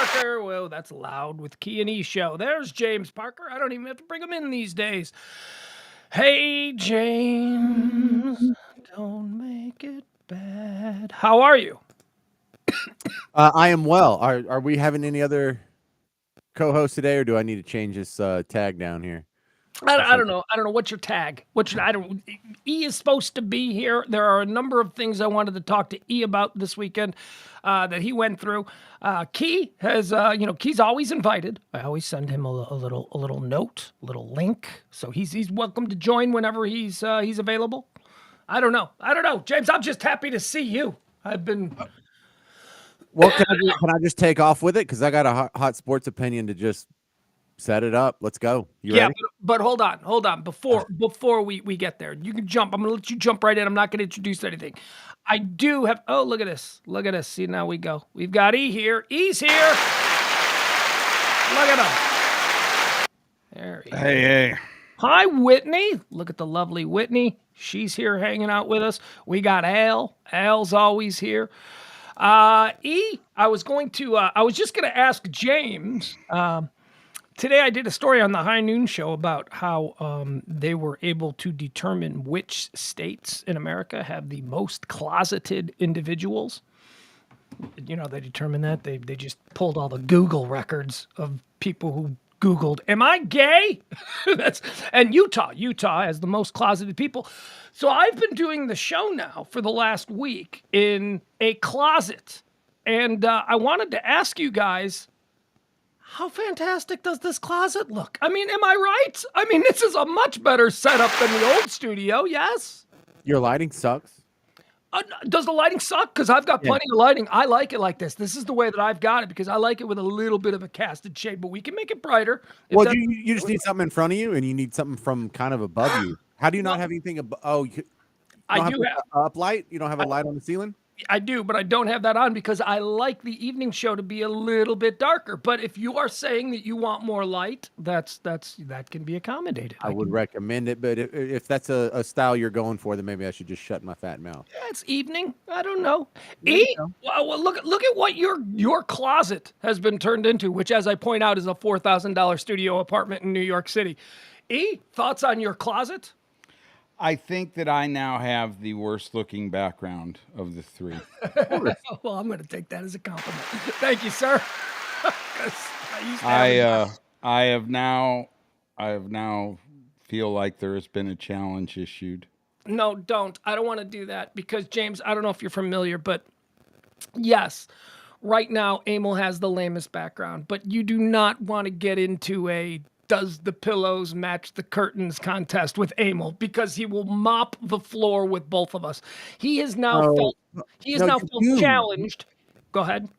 Parker. Whoa, that's loud with Key and E show. There's James Parker. I don't even have to bring him in these days. Hey, James, don't make it bad. How are you? I am well. Are we having any other co-hosts today, or do I need to change this tag down here? I don't know. I don't know. What's your tag? I don't. E is supposed to be here. There are a number of things I wanted to talk to E about this weekend that he went through. Key has, Key's always invited. I always send him a little note, a little link, so he's welcome to join whenever he's available. I don't know, James. I'm just happy to see you. I've been. Well, can I just take off with it? Because I got a hot sports opinion to just set it up. Let's go. You ready? But hold on. Before we get there, you can jump. I'm gonna let you jump right in. I'm not gonna introduce anything. I do have. Oh, look at this. See, now we go. We've got E here. E's here. Look at him. There he is. Hey. Hi, Whitney. Look at the lovely Whitney. She's here hanging out with us. We got Al. Al's always here. E, I was just gonna ask James. Today I did a story on the High Noon Show about how they were able to determine which states in America have the most closeted individuals. You know, they determined that. They just pulled all the Google records of people who Googled, "Am I gay?" And Utah has the most closeted people. So I've been doing the show now for the last week in a closet. And I wanted to ask you guys, how fantastic does this closet look? I mean, am I right? I mean, this is a much better setup than the old studio, yes? Your lighting sucks. Does the lighting suck? Because I've got plenty of lighting. I like it like this. This is the way that I've got it because I like it with a little bit of a casted shade, but we can make it brighter. Well, you just need something in front of you, and you need something from kind of above you. How do you not have anything above? Oh, I do have up light. You don't have a light on the ceiling. I do, but I don't have that on because I like the evening show to be a little bit darker. But if you are saying that you want more light, that can be accommodated. I would recommend it, but if that's a style you're going for, then maybe I should just shut my fat mouth. Yeah, it's evening. I don't know. Well, look at what your closet has been turned into, which, as I point out, is a $4,000 studio apartment in New York City. E, thoughts on your closet? I think that I now have the worst looking background of the three. Well, I'm going to take that as a compliment. Thank you, sir. I have now feel like there has been a challenge issued. No, don't. I don't want to do that because, James, I don't know if you're familiar, but yes, right now Emil has the lamest background, but you do not want to get into a does the pillows match the curtains contest with Emil because he will mop the floor with both of us. He is now felt challenged. Go ahead.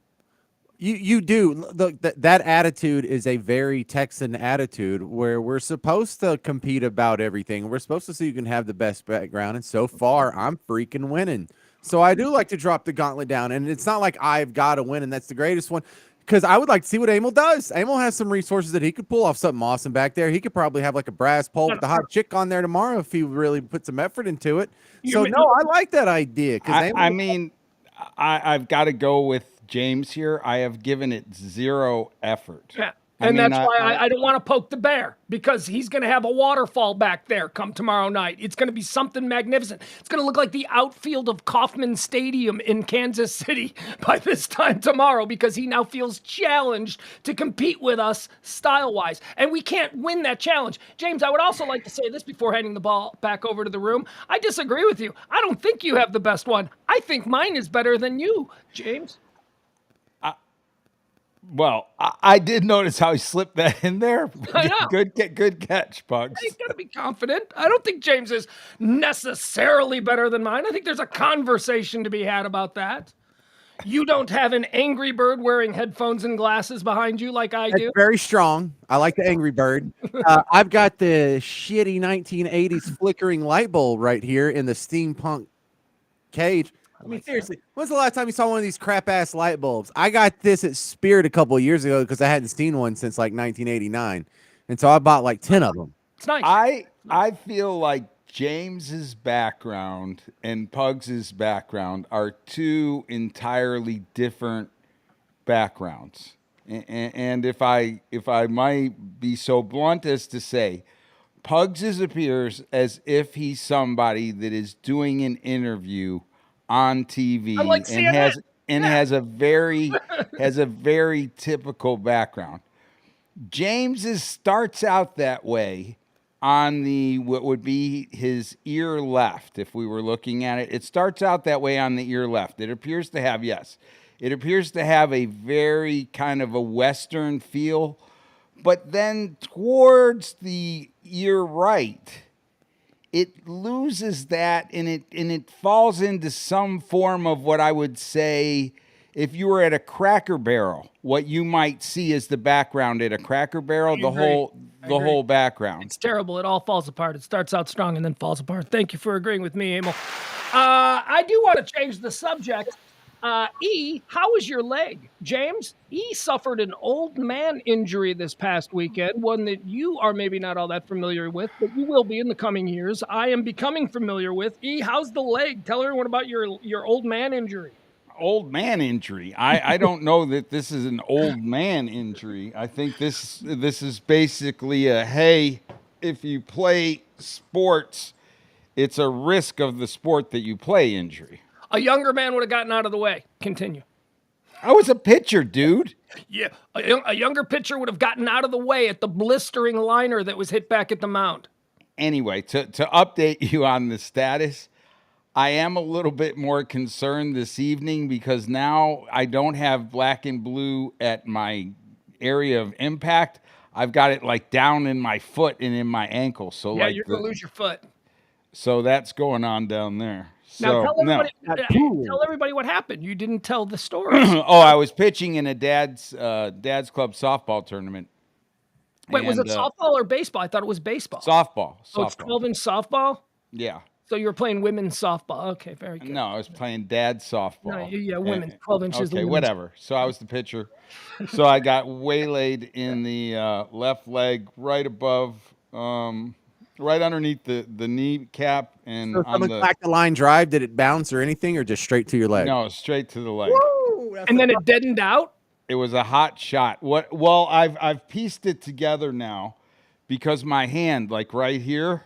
You do. That attitude is a very Texan attitude where we're supposed to compete about everything. We're supposed to see who can have the best background. And so far, I'm freaking winning. So I do like to drop the gauntlet down. And it's not like I've got to win, and that's the greatest one. Because I would like to see what Emil does. Emil has some resources that he could pull off something awesome back there. He could probably have like a brass pole with the hot chick on there tomorrow if he really put some effort into it. So, no, I like that idea. I've got to go with James here. I have given it zero effort. Yeah. And that's why I don't want to poke the bear because he's going to have a waterfall back there come tomorrow night. It's going to be something magnificent. It's going to look like the outfield of Kauffman Stadium in Kansas City by this time tomorrow because he now feels challenged to compete with us style-wise. And we can't win that challenge. James, I would also like to say this before handing the ball back over to the room. I disagree with you. I don't think you have the best one. I think mine is better than you, James. Well, I did notice how he slipped that in there. I know. Good catch, Pugs. You got to be confident. I don't think James is necessarily better than mine. I think there's a conversation to be had about that. You don't have an Angry Bird wearing headphones and glasses behind you like I do. Very strong. I like the Angry Bird. I've got the shitty 1980s flickering light bulb right here in the steampunk cage. I mean, seriously, when's the last time you saw one of these crap-ass light bulbs? I got this at Spirit a couple of years ago because I hadn't seen one since like 1989. And so I bought like 10 of them. It's nice. I feel like James's background and Pugs's background are two entirely different backgrounds. And if I might be so blunt as to say, Pugs appears as if he's somebody that is doing an interview on Unlike TV and CNN. Yeah. has a very typical background. James starts out that way on the what would be his ear left if we were looking at it. It starts out that way on the ear left. It appears to have, yes. It appears to have a very kind of a western feel, but then towards the ear right, it loses that and it falls into some form of what I would say if you were at a Cracker Barrel, what you might see as the background at a Cracker Barrel, I agree. I the agree. whole background. It's terrible. It all falls apart. It starts out strong and then falls apart. Thank you for agreeing with me, Emil. I do want to change the subject. E, how is your leg? James, E suffered an old man injury this past weekend, one that you are maybe not all that familiar with, but you will be in the coming years. I am becoming familiar with. E, how's the leg? Tell everyone about your old man injury. Old man injury. I don't know that this is an old man injury. I think this is basically a hey, if you play sports, it's a risk of the sport that you play injury. A younger man would have gotten out of the way. Continue. I was a pitcher, dude. Yeah, a younger pitcher would have gotten out of the way at the blistering liner that was hit back at the mound. Anyway, to update you on the status, I am a little bit more concerned this evening because now I don't have black and blue at my area of impact. I've got it like down in my foot and in my ankle. So Yeah, like you're gonna lose your foot. so that's going on down there. Now So no. tell everybody what happened. You didn't tell the story. Oh, I was pitching in a dad's club softball tournament. Wait, was it And, softball or baseball? I thought it was baseball. Softball. Oh, it's Softball. 12-inch softball? Yeah. So you were playing women's softball. Okay, very good. No, I was playing dad's softball. No, yeah, women. 12 inches. Okay, whatever. So I was the pitcher. So I got waylaid in the left leg, right above, right underneath the kneecap, and So on someone the clacked the line drive. Did it bounce or anything, or just straight to your leg? no, straight to the leg. Woo, And then it deadened out. It was a hot shot. What? Well, I've pieced it together now, because my hand, like right here,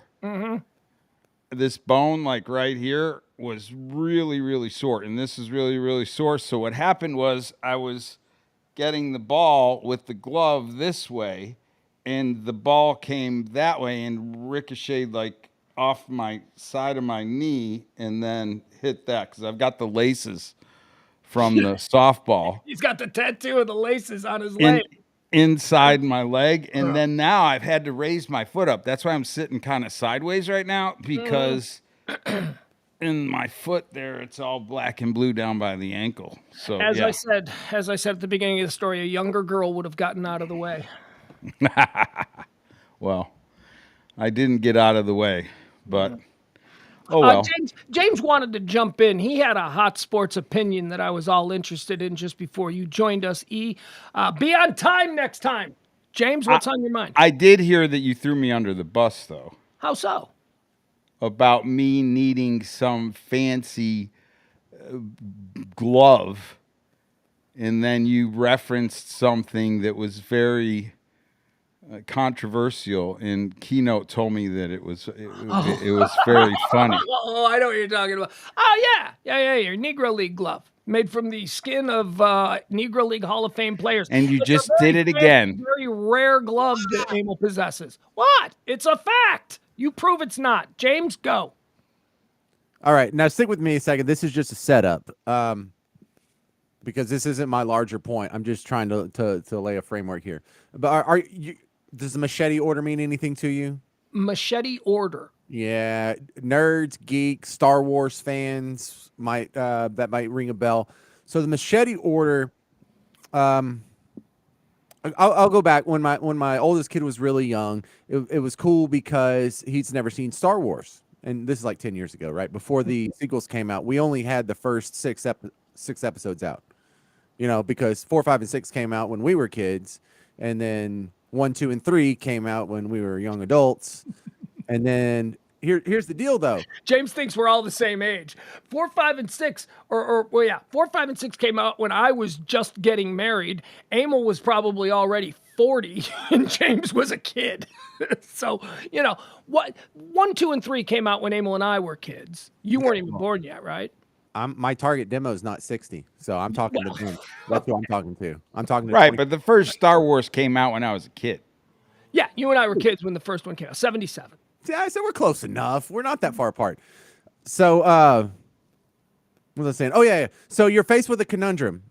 this bone, like right here, was really, really sore, and this is really, really sore. So what happened was I was getting the ball with the glove this way, and the ball came that way and ricocheted like off my side of my knee, and then hit that because I've got the laces from the softball He's got the tattoo of the laces on his in leg. inside my leg, and then now I've had to raise my foot up. That's why I'm sitting kind of sideways right now, because in my foot there it's all black and blue down by the ankle. So As yeah. I said at the beginning of the story, a younger girl would have gotten out of the way. Well, I didn't get out of the way, but oh well. James wanted to jump in. He had a hot sports opinion that I was all interested in just before you joined us. E, be on time next time. James, what's on your mind? I did hear that you threw me under the bus, though, How so? about me needing some fancy glove, and then you referenced something that was very controversial, and Keynote told me that it was very funny. Oh, I know what you're talking about. Oh, yeah. Your Negro League glove made from the skin of Negro League Hall of Fame players. And you It's a just very did it fancy, again. Very rare glove that Emil possesses. What? It's a fact. You prove it's not. James, go. All right, now stick with me a second. This is just a setup, because this isn't my larger point. I'm just trying to lay a framework here. But are you? Does the machete order mean anything to you? Machete order. Yeah, nerds, geeks, Star Wars fans might that might ring a bell. So the machete order. I'll go back when my oldest kid was really young. It was cool because he's never seen Star Wars, and this is like 10 years ago, right before the sequels came out. We only had the first six episodes out, because 4, 5, and 6 came out when we were kids, and then 1, 2, and 3 came out when we were young adults, and then here's the deal, though. James thinks we're all the same age. 4, 5, and 6, well, yeah, 4, 5, and 6 came out when I was just getting married. Emil was probably already 40, and James was a kid. So, what 1, 2, and 3 came out when Emil and I were kids. You weren't even born yet, right? My target demo is not 60, so I'm talking to them. That's who I'm talking to. I'm talking to Right, 20. but the first Star Wars came out when I was a kid. Yeah, you and I were kids when the first one came out. 77. Yeah, so we're close enough. We're not that far apart. So, what was I saying? Oh yeah. So you're faced with a conundrum.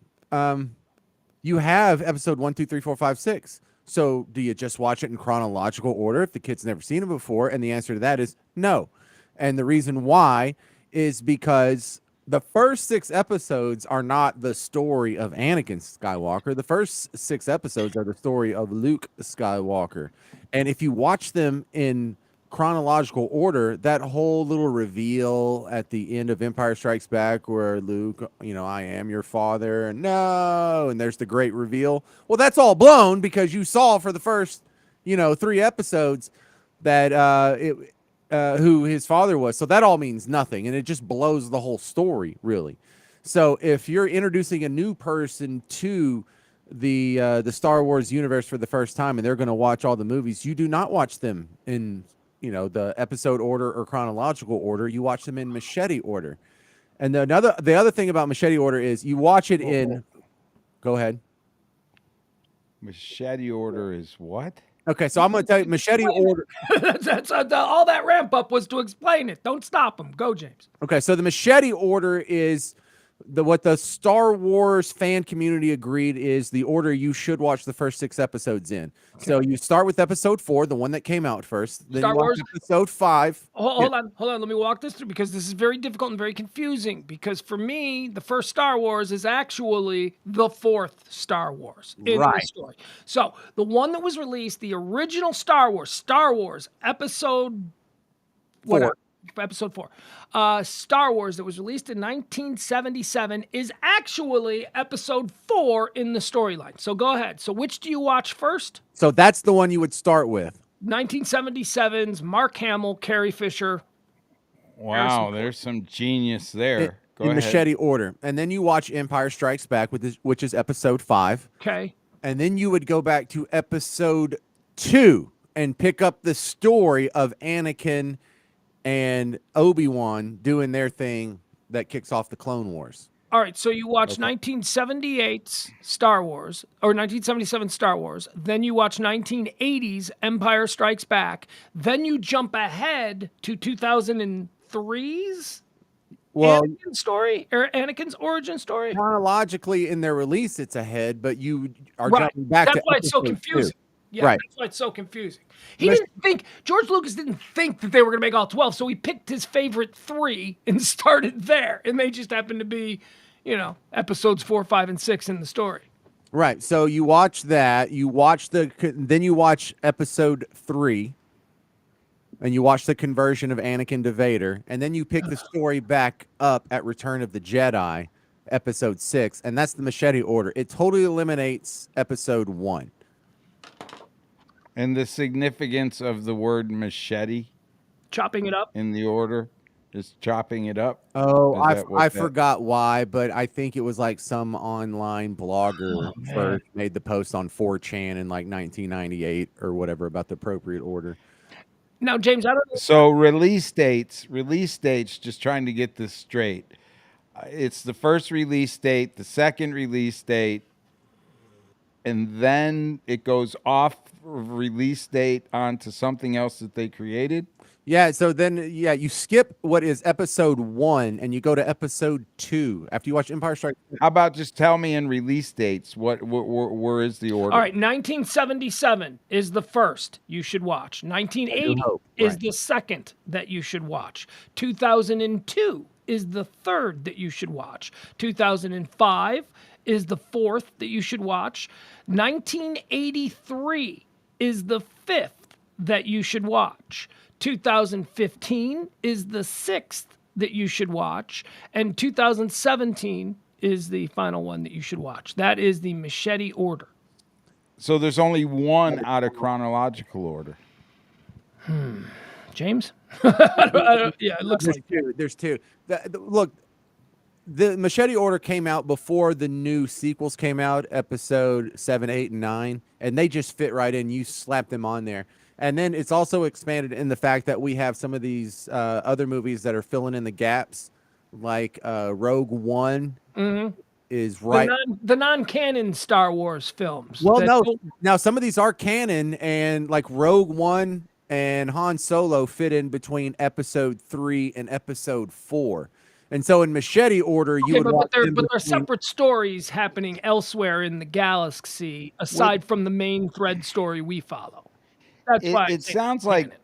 You have episode 1, 2, 3, 4, 5, 6. So do you just watch it in chronological order if the kid's never seen it before? And the answer to that is no. And the reason why is because the first 6 episodes are not the story of Anakin Skywalker. The first 6 episodes are the story of Luke Skywalker. And if you watch them in chronological order, that whole little reveal at the end of Empire Strikes Back where Luke, I am your father, and no, and there's the great reveal. Well, that's all blown because you saw for the first, 3 episodes that who his father was. So that all means nothing, and it just blows the whole story, really. So if you're introducing a new person to the Star Wars universe for the first time, and they're going to watch all the movies, you do not watch them in the episode order or chronological order. You watch them in machete order. And the other thing about machete order is you watch it in. Go ahead. Machete order is what? Okay, so I'm going to tell you machete order. That's all that ramp up was to explain it. Don't stop him. Go, James. Okay, so the machete order is what the Star Wars fan community agreed is the order you should watch the first 6 episodes in. Okay. So you start with episode 4, the one that came out first. Then Star you watch Wars? episode 5. Hold on. Let me walk this through because this is very difficult and very confusing. Because for me, the first Star Wars is actually the 4th Star Wars in the story. So the one that was released, the original Star Wars episode 4. Episode 4. Star Wars that was released in 1977 is actually episode 4 in the storyline. So go ahead. So which do you watch first? So that's the one you would start with. 1977's Mark Hamill, Carrie Fisher. Wow, there's some genius there. Go in ahead. machete order. And then you watch Empire Strikes Back, which is episode 5. Okay. And then you would go back to episode 2 and pick up the story of Anakin and Obi-Wan doing their thing that kicks off the Clone Wars. All right, so you watch 1978's Star Wars, or 1977 Star Wars. Then you watch 1980's Empire Strikes Back. Then you jump ahead to 2003's Anakin story, or Anakin's origin story. Chronologically, in their release, it's ahead, but you are jumping back. That's why it's so confusing. 2. Yeah, that's why it's so confusing. George Lucas didn't think that they were going to make all 12, so he picked his favorite 3 and started there. And they just happened to be, episodes 4, 5, and 6 in the story. Right. So you watch that. Then you watch episode 3, and you watch the conversion of Anakin to Vader, and then you pick the story back up at Return of the Jedi, episode 6, and that's the machete order. It totally eliminates episode 1. And the significance of the word machete, chopping it up in the order, is chopping it up. Oh, I forgot why, but I think it was like some online blogger first made the post on 4chan in like 1998 or whatever about the appropriate order. Now, James, I don't know. So release dates, just trying to get this straight. It's the first release date, the second release date, and then it goes off release date onto something else that they created. Yeah, so then you skip what is episode 1 and you go to episode 2 after you watch Empire Strikes Back. How about just tell me in release dates where is the order? All right, 1977 is the first you should watch. 1980 is the second that you should watch. 2002 is the third that you should watch. 2005 is the fourth that you should watch. 1983 is the fifth that you should watch. 2015 is the sixth that you should watch. And 2017 is the final one that you should watch. That is the machete order. So there's only one out of chronological order. James? Yeah, it looks There's like two. There's two. Look, the Machete Order came out before the new sequels came out, episode 7, 8, and 9, and they just fit right in. You slap them on there. And then it's also expanded in the fact that we have some of these other movies that are filling in the gaps, like Rogue One is right. the non-canon Star Wars films. Well, that no. don't- Now some of these are canon, and like Rogue One and Han Solo fit in between episode 3 and episode 4. And so in Machete Order, you Okay, would but, watch but they're them but they're between- separate stories happening elsewhere in the galaxy, aside from the main thread story we follow. That's why I It say sounds canon. like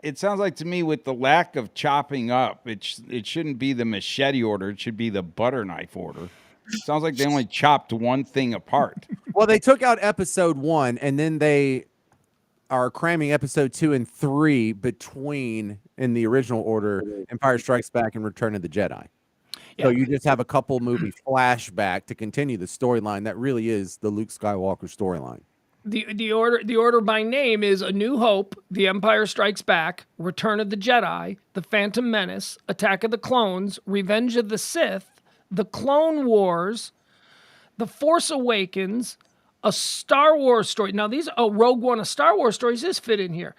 it sounds like to me with the lack of chopping up, it shouldn't be the machete order. It should be the butter knife order. Sounds like they only chopped one thing apart. Well, they took out episode 1, and then they are cramming episode 2 and 3 between in the original order, Empire Strikes Back and Return of the Jedi. So Yeah. you just have a couple movie flashback to continue the storyline that really is the Luke Skywalker storyline. The order by name is A New Hope, The Empire Strikes Back, Return of the Jedi, The Phantom Menace, Attack of the Clones, Revenge of the Sith, The Clone Wars, The Force Awakens, a Star Wars story. Now these Rogue One, a Star Wars stories this fit in here.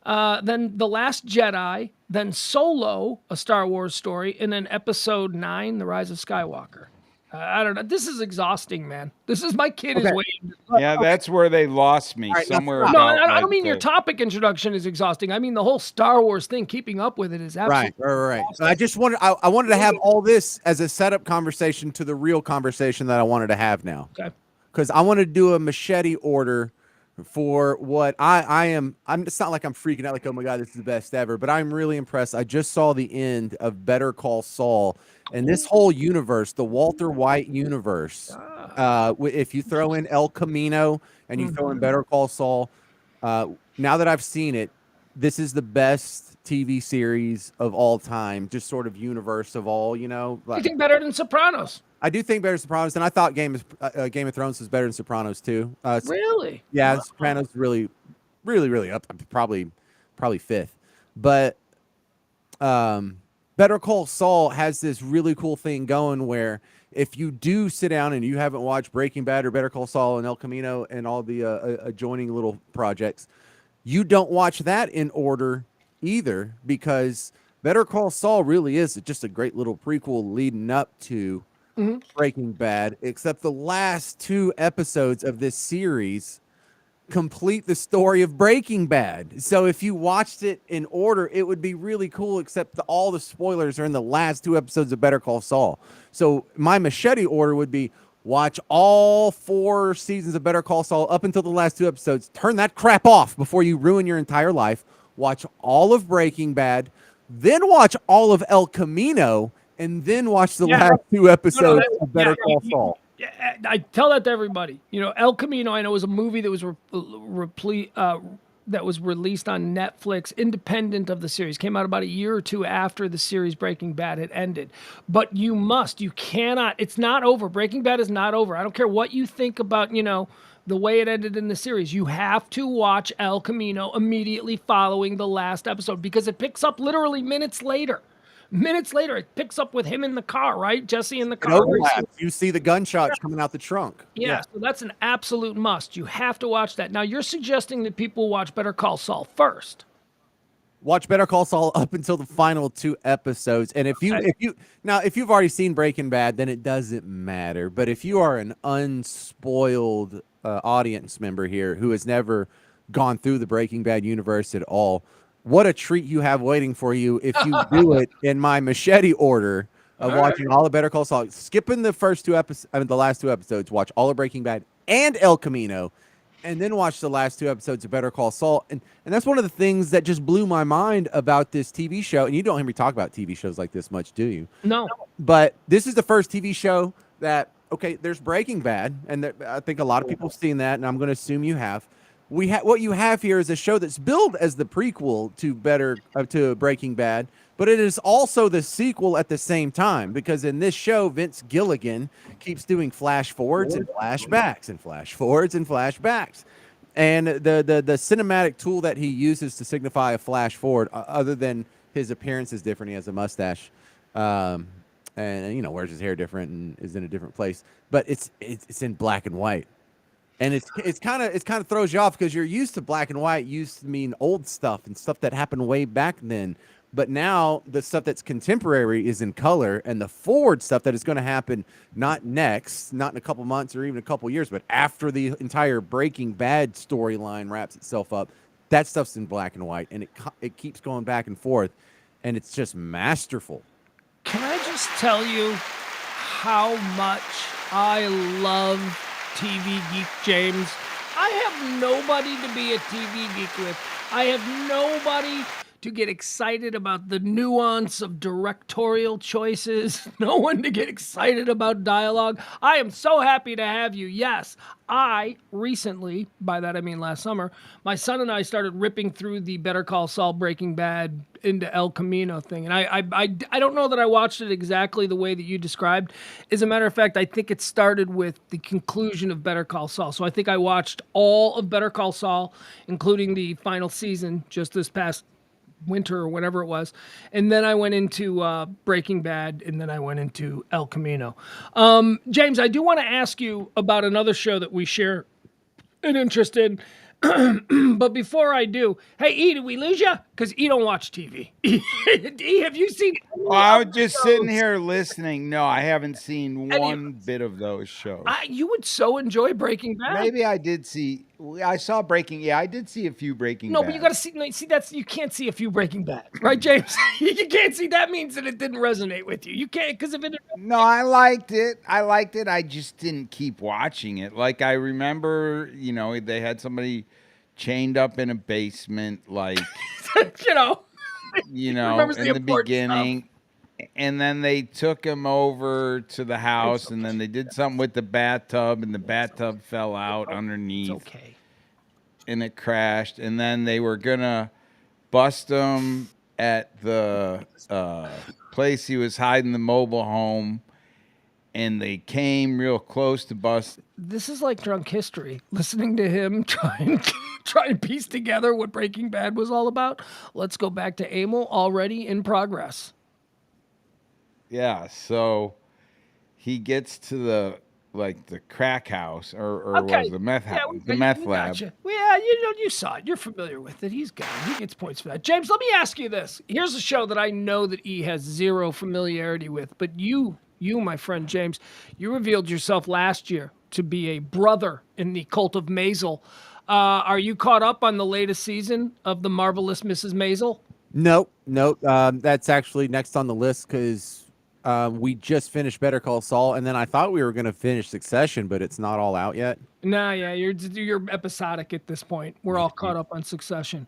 Then The Last Jedi, then Solo, a Star Wars story, and then Episode 9, The Rise of Skywalker. I don't know. This is exhausting, man. This is my kid is Okay. waiting. Yeah, that's where they lost me. right, now Somewhere stop. No, about, I don't like, mean your the- topic introduction is exhausting. I mean the whole Star Wars thing. Keeping up with it is absolutely Right. So I just wanted, I wanted to have all this as a setup conversation to the real conversation that I wanted to have now. okay. Because I want to do a machete order for what I am. It's not like I'm freaking out like, oh my God, this is the best ever, but I'm really impressed. I just saw the end of Better Call Saul, and this whole universe, the Walter White universe. If you throw in El Camino and you throw in Better Call Saul, now that I've seen it, this is the best TV series of all time. Just sort of universe of all, you know. You Like, think better than Sopranos? I do think better than Sopranos, and I thought Game of Thrones was better than Sopranos too. Really? Yeah, Sopranos really up. Probably fifth. But Better Call Saul has this really cool thing going where if you do sit down and you haven't watched Breaking Bad or Better Call Saul and El Camino and all the adjoining little projects, you don't watch that in order either, because Better Call Saul really is just a great little prequel leading up to Breaking Bad, except the last 2 episodes of this series complete the story of Breaking Bad. So if you watched it in order, it would be really cool, except all the spoilers are in the last 2 episodes of Better Call Saul. So my machete order would be watch all 4 seasons of Better Call Saul up until the last 2 episodes. Turn that crap off before you ruin your entire life. Watch all of Breaking Bad, then watch all of El Camino, and then watch the last 2 episodes of Better Call Saul. Yeah, I tell that to everybody. You know, El Camino, I know, was a movie that was that was released on Netflix, independent of the series. Came out about a year or 2 after the series Breaking Bad had ended. But you cannot. It's not over. Breaking Bad is not over. I don't care what you think about, you know, the way it ended in the series. You have to watch El Camino immediately following the last episode, because it picks up literally minutes later. Minutes later, it picks up with him in the car, right? Jesse in the It car. overlaps. You see the gunshots coming out the trunk. Yeah, so that's an absolute must. You have to watch that. Now, you're suggesting that people watch Better Call Saul first. Watch Better Call Saul up until the final 2 episodes. And if you've already seen Breaking Bad, then it doesn't matter. But if you are an unspoiled audience member here who has never gone through the Breaking Bad universe at all, what a treat you have waiting for you if you do it in my machete order of watching all of Better Call Saul, skipping the first 2 episodes, the last 2 episodes, watch all of Breaking Bad and El Camino, and then watch the last 2 episodes of Better Call Saul. And that's one of the things that just blew my mind about this TV show. And you don't hear me talk about TV shows like this much, do you? No. But this is the first TV show that, okay, there's Breaking Bad, and I think a lot of people have seen that, and I'm going to assume you have. What you have here is a show that's billed as the prequel to Breaking Bad, but it is also the sequel at the same time, because in this show, Vince Gilligan keeps doing flash forwards and flashbacks and flash forwards and flashbacks. And the cinematic tool that he uses to signify a flash forward, other than his appearance is different, he has a mustache, um, and you know wears his hair different and is in a different place. But it's in black and white, and it's kind of throws you off because you're used to black and white used to mean old stuff and stuff that happened way back then. But now the stuff that's contemporary is in color, and the forward stuff that is going to happen not next, not in a couple months or even a couple years, but after the entire Breaking Bad storyline wraps itself up, that stuff's in black and white, and it keeps going back and forth, and it's just masterful. Can I just tell you how much I love TV Geek James? I have nobody to be a TV geek with. I have nobody to get excited about the nuance of directorial choices, no one to get excited about dialogue. I am so happy to have you. Yes, I recently, by that I mean last summer, my son and I started ripping through the Better Call Saul Breaking Bad into El Camino thing. And I don't know that I watched it exactly the way that you described. As a matter of fact, I think it started with the conclusion of Better Call Saul. So I think I watched all of Better Call Saul, including the final season just this past winter or whatever it was. And then I went into Breaking Bad, and then I went into El Camino. James, I do want to ask you about another show that we share an interest in. But before I do, hey, E, did we lose you? Because E don't watch TV. E, have you seen any Oh, I of was just those? sitting here listening. No, I haven't seen Any- one bit of those shows. You would so enjoy Breaking Bad. Maybe I did see. I saw Breaking. Yeah, I did see a few Breaking. No, Bad. but you got to see. No, see, that's you can't see a few Breaking Bad, right, James? You can't see. That means that it didn't resonate with you. You can't because if it. No, I liked it. I liked it. I just didn't keep watching it. Like I remember, they had somebody chained up in a basement, like you know, remembers in the the important beginning. And then they took him over to the house, and then they did something with the bathtub, and the bathtub fell out underneath. It's okay. And it crashed. And then they were gonna bust him at the place he was hiding the mobile home, and they came real close to bust. This is like drunk history. Listening to him try and piece together what Breaking Bad was all about. Let's go back to Emil, already in progress. Yeah, so he gets to the crack house or Okay. was the meth Yeah, house, the meth lab. gotcha. Well, yeah, you saw it. You're familiar with it. He's got it. He gets points for that. James, let me ask you this. Here's a show that I know that E has zero familiarity with, but you, my friend James, you revealed yourself last year to be a brother in the cult of Maisel. Are you caught up on the latest season of The Marvelous Mrs. Maisel? Nope. That's actually next on the list because we just finished Better Call Saul, and then I thought we were going to finish Succession, but it's not all out yet. Nah, yeah, you're episodic at this point. We're all caught up on Succession.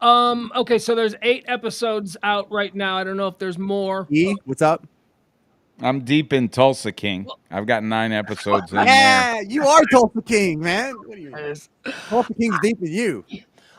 Okay, so there's 8 episodes out right now. I don't know if there's more. E, what's up? I'm deep in Tulsa King. I've got 9 episodes in there. Yeah, you are Tulsa King, man. What are you? Is- Tulsa King's deep in you.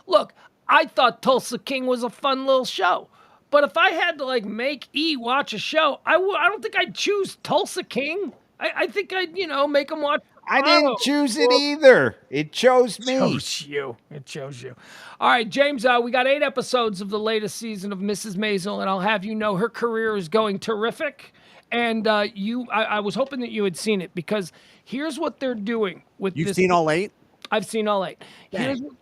Look, I thought Tulsa King was a fun little show. But if I had to make E watch a show, I don't think I'd choose Tulsa King. I think I'd, make him watch. I didn't choose it either. It chose me. It chose you. All right, James, we got 8 episodes of the latest season of Mrs. Maisel, and I'll have you know her career is going terrific. And I was hoping that you had seen it because here's what they're doing with this. You've seen all 8? I've seen all 8.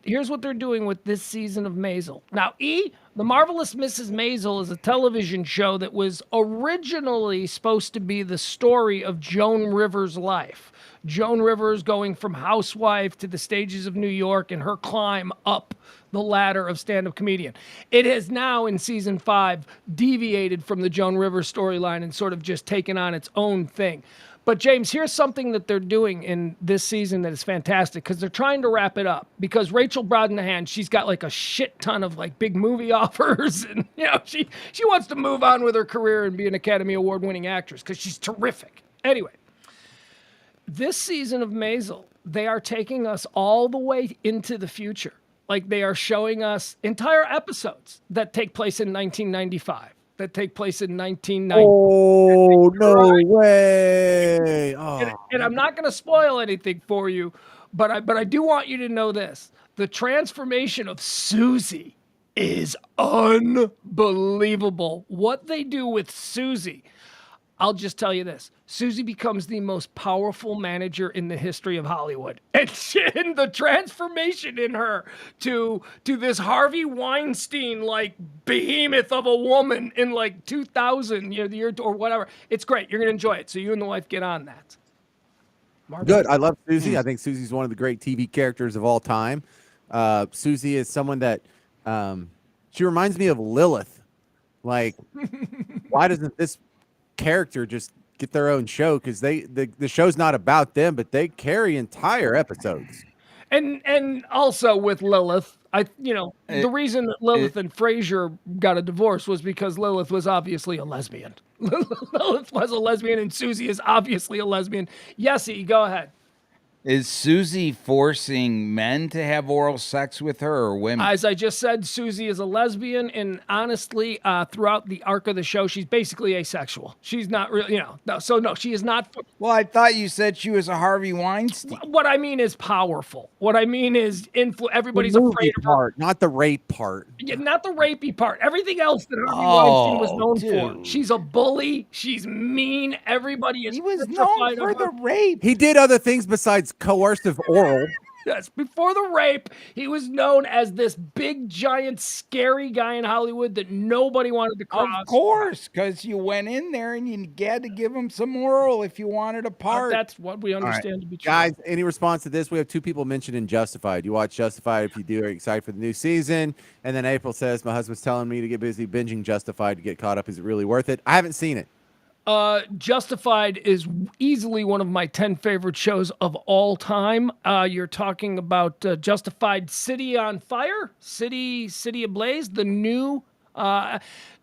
Here's what they're doing with this season of Maisel. Now, E, The Marvelous Mrs. Maisel is a television show that was originally supposed to be the story of Joan Rivers' life. Joan Rivers going from housewife to the stages of New York and her climb up the ladder of stand-up comedian. It has now, in season 5, deviated from the Joan Rivers storyline and sort of just taken on its own thing. But James, here's something that they're doing in this season that is fantastic because they're trying to wrap it up. Because Rachel Brosnahan, she's got a shit ton of big movie offers, and she wants to move on with her career and be an Academy Award-winning actress because she's terrific. Anyway, this season of Maisel, they are taking us all the way into the future. They are showing us entire episodes that take place in 1995. That take place in 1990. Oh, no way. Oh. And I'm not going to spoil anything for you, but I do want you to know this: the transformation of Susie is unbelievable. What they do with Susie, I'll just tell you this: Susie becomes the most powerful manager in the history of Hollywood, and the transformation in her to this Harvey Weinstein like behemoth of a woman in like 2000, the year or whatever. It's great. You're gonna enjoy it. So you and the wife get on that. Mark? Good. I love Susie. I think Susie's one of the great TV characters of all time. Susie is someone that she reminds me of Lilith. Like, why doesn't this character just get their own show? Because the show's not about them, but they carry entire episodes. And also with Lilith, the reason that Lilith and Frasier got a divorce was because Lilith was obviously a lesbian. Lilith was a lesbian, and Susie is obviously a lesbian. Yesy, go ahead. Is Susie forcing men to have oral sex with her or women? As I just said, Susie is a lesbian, and honestly, throughout the arc of the show, she's basically asexual. She's not really, no, she is not. Well, I thought you said she was a Harvey Weinstein. What I mean is powerful. What I mean is everybody's The movie afraid of her. part, not the rape part. Yeah, not the rapey part. Everything else that Harvey Weinstein was known for. Dude. She's a bully. She's mean. Everybody is He was petrified known of for her. the rape. He did other things besides coercive oral. Yes, before the rape, he was known as this big, giant, scary guy in Hollywood that nobody wanted to cross. Of course, because you went in there and you had to give him some oral if you wanted a part. That's what we understand to be true. Guys, any response to this? We have two people mentioned in Justified. You watch Justified if you do, are excited for the new season. And then April says, my husband's telling me to get busy binging Justified to get caught up. Is it really worth it? I haven't seen it. Justified is easily one of my 10 favorite shows of all time. You're talking about Justified City on Fire, City Ablaze, the new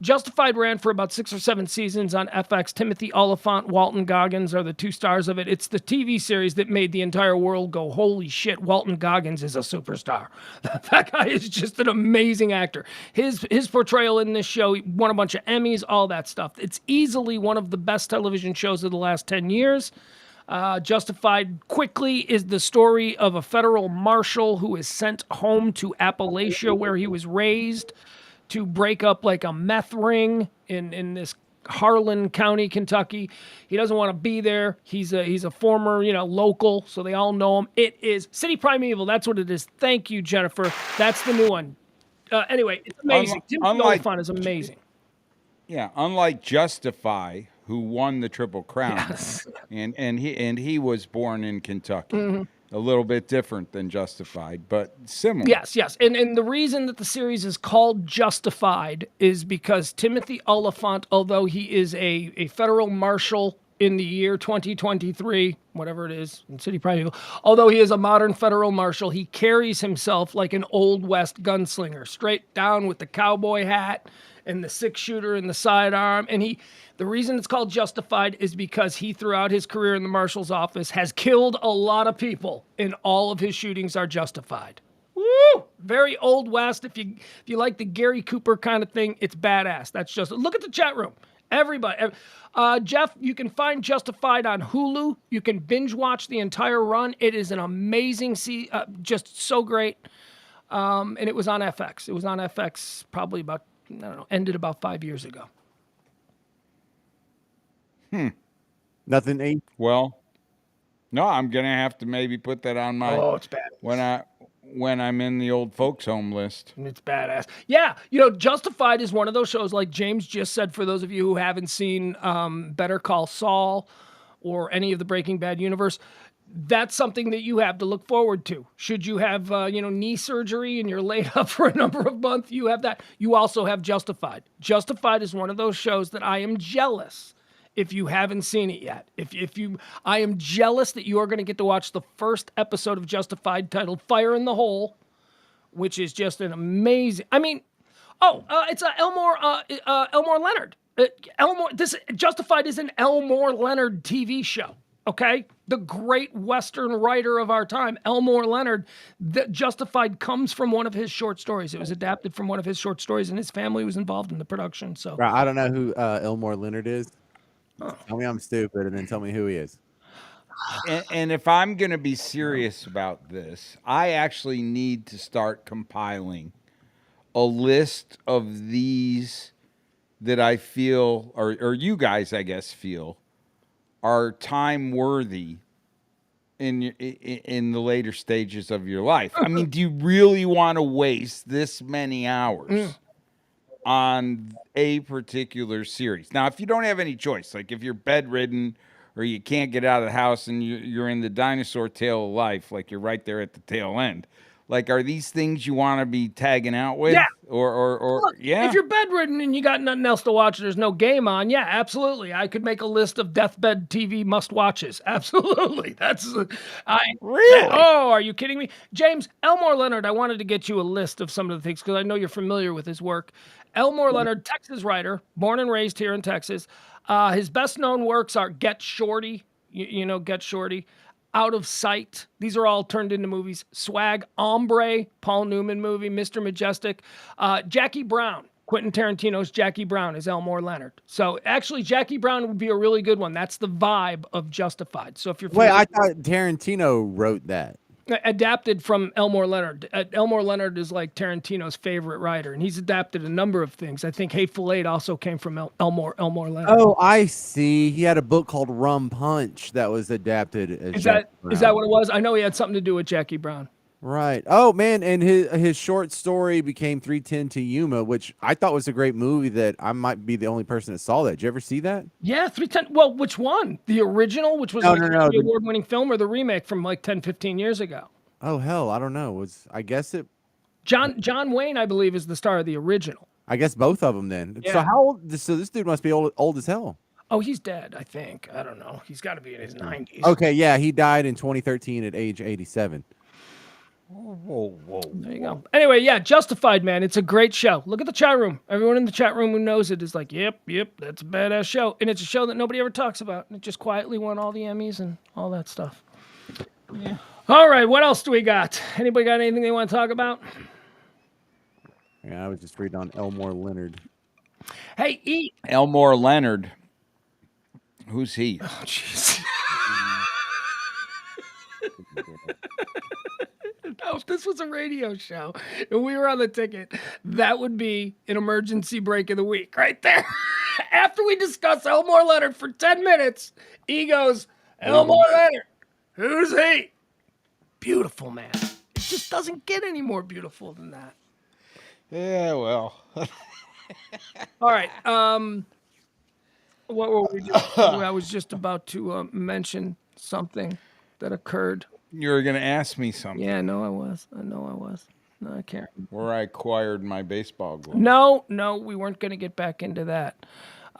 Justified ran for about 6 or 7 seasons on FX. Timothy Oliphant, Walton Goggins are the two stars of it. It's the TV series that made the entire world go, holy shit, Walton Goggins is a superstar. That guy is just an amazing actor. His portrayal in this show, he won a bunch of Emmys, all that stuff. It's easily one of the best television shows of the last 10 years. Justified quickly is the story of a federal marshal who is sent home to Appalachia where he was raised to break up like a meth ring in this Harlan County, Kentucky. He doesn't want to be there. He's a former, local, so they all know him. It is City Primeval. That's what it is. Thank you, Jennifer. That's the new one. Anyway, it's amazing. Timothy Oliphant is amazing. Yeah, unlike Justify, who won the Triple Crown, Yes. and he was born in Kentucky. A little bit different than Justified, but similar. Yes. And the reason that the series is called Justified is because Timothy Oliphant, although he is a federal marshal in the year 2023, whatever it is, in City Primeval, although he is a modern federal marshal, he carries himself like an Old West gunslinger, straight down with the cowboy hat and the 6-shooter in the sidearm. And the reason it's called Justified is because he, throughout his career in the marshal's office, has killed a lot of people, and all of his shootings are justified. Woo! Very Old West. If you like the Gary Cooper kind of thing, it's badass. That's just look at the chat room. Everybody. Jeff, you can find Justified on Hulu. You can binge watch the entire run. It is an amazing just so great. And it was on FX. It was on FX probably about, ended about 5 years ago. Nothing. Eight. Well, no, I'm gonna have to maybe put that on my. Oh, it's bad. When I'm in the old folks home list. It's badass. Yeah, Justified is one of those shows, like James just said, for those of you who haven't seen Better Call Saul or any of the Breaking Bad universe, that's something that you have to look forward to. Should you have, knee surgery and you're laid up for a number of months, you have that. You also have Justified. Justified is one of those shows that I am jealous if you haven't seen it yet. I am jealous that you are going to get to watch the first episode of Justified titled Fire in the Hole, which is just an amazing, it's Elmore Leonard. Justified is an Elmore Leonard TV show. Okay? The great Western writer of our time, Elmore Leonard, Justified comes from one of his short stories. It was adapted from one of his short stories, and his family was involved in the production. So I don't know who Elmore Leonard is. Tell me I'm stupid, and then tell me who he is. and if I'm going to be serious about this, I actually need to start compiling a list of these that I feel, or you guys, I guess, feel are time worthy in the later stages of your life. I mean, do you really want to waste this many hours on a particular series? Now, if you don't have any choice, like if you're bedridden or you can't get out of the house and you're in the dinosaur tail of life, like you're right there at the tail end, like are these things you want to be tagging out with? Yeah. Or Look, yeah? if you're bedridden and you got nothing else to watch, there's no game on. Yeah, absolutely. I could make a list of deathbed TV must watches. Absolutely. That's Really? Oh, are you kidding me? James, Elmore Leonard, I wanted to get you a list of some of the things because I know you're familiar with his work. Elmore Leonard, Texas writer, born and raised here in Texas. His best known works are Get Shorty, you know, Get Shorty, Out of Sight. These are all turned into movies. Swag, Ombre, Paul Newman movie, Mr. Majestic. Jackie Brown, Quentin Tarantino's Jackie Brown is Elmore Leonard. So actually, Jackie Brown would be a really good one. That's the vibe of Justified. So if you're Wait, I thought Tarantino wrote that. adapted from Elmore Leonard. Elmore Leonard is like Tarantino's favorite writer, and he's adapted a number of things. I think Hateful Eight also came from Elmore Leonard. Oh, I see. He had a book called Rum Punch that was adapted as Is Jackie that Brown. what it was? I know he had something to do with Jackie Brown. Right. Oh man, and his short story became 310 to Yuma, which I thought was a great movie that I might be the only person that saw that. Did you ever see that? Yeah, 310. Well, which one? The original, which was No, like no, no, the award-winning film, or the remake from like 10, 15 years ago? Oh hell, I don't know. I guess John Wayne, I believe, is the star of the original. I guess both of them then. So Yeah. how old? So this dude must be old as hell. Oh, he's dead, I think. I don't know. He's got to be in his 90s. Okay, yeah, he died in 2013 at age 87. Whoa. There you go. Anyway, yeah, Justified, man. It's a great show. Look at the chat room. Everyone in the chat room who knows it is like, yep, that's a badass show. And it's a show that nobody ever talks about. It just quietly won all the Emmys and all that stuff. Yeah. All right, what else do we got? Anybody got anything they want to talk about? Yeah, I was just reading on Elmore Leonard. Hey, E. Elmore Leonard. Who's he? Oh, jeez. No, if this was a radio show and we were on the ticket, that would be an emergency break of the week right there. After we discuss Elmore Leonard for 10 minutes, he goes, Elmore Leonard, who's he? Beautiful, man. It just doesn't get any more beautiful than that. Yeah, well. All right. What were we just, I was just about to mention something that occurred. You were going to ask me something. Yeah, I know I was. No, I can't. Where I acquired my baseball glove. No, we weren't going to get back into that.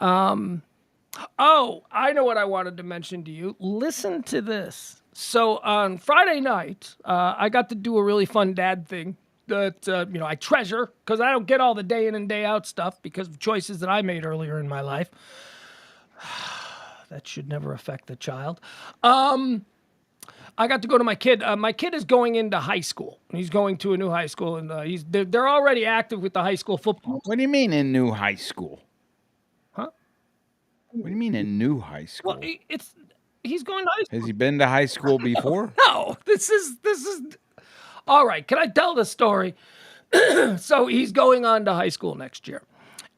Oh, I know what I wanted to mention to you. Listen to this. So on Friday night, I got to do a really fun dad thing that I treasure because I don't get all the day in and day out stuff because of choices that I made earlier in my life. That should never affect the child. I got to go to my kid. My kid is going into high school. He's going to a new high school, and they're already active with the high school football. What do you mean in new high school? Huh? What do you mean in new high school? Well, he's going to high school. Has he been to high school before? No, this is all right. Can I tell the story? So he's going on to high school next year.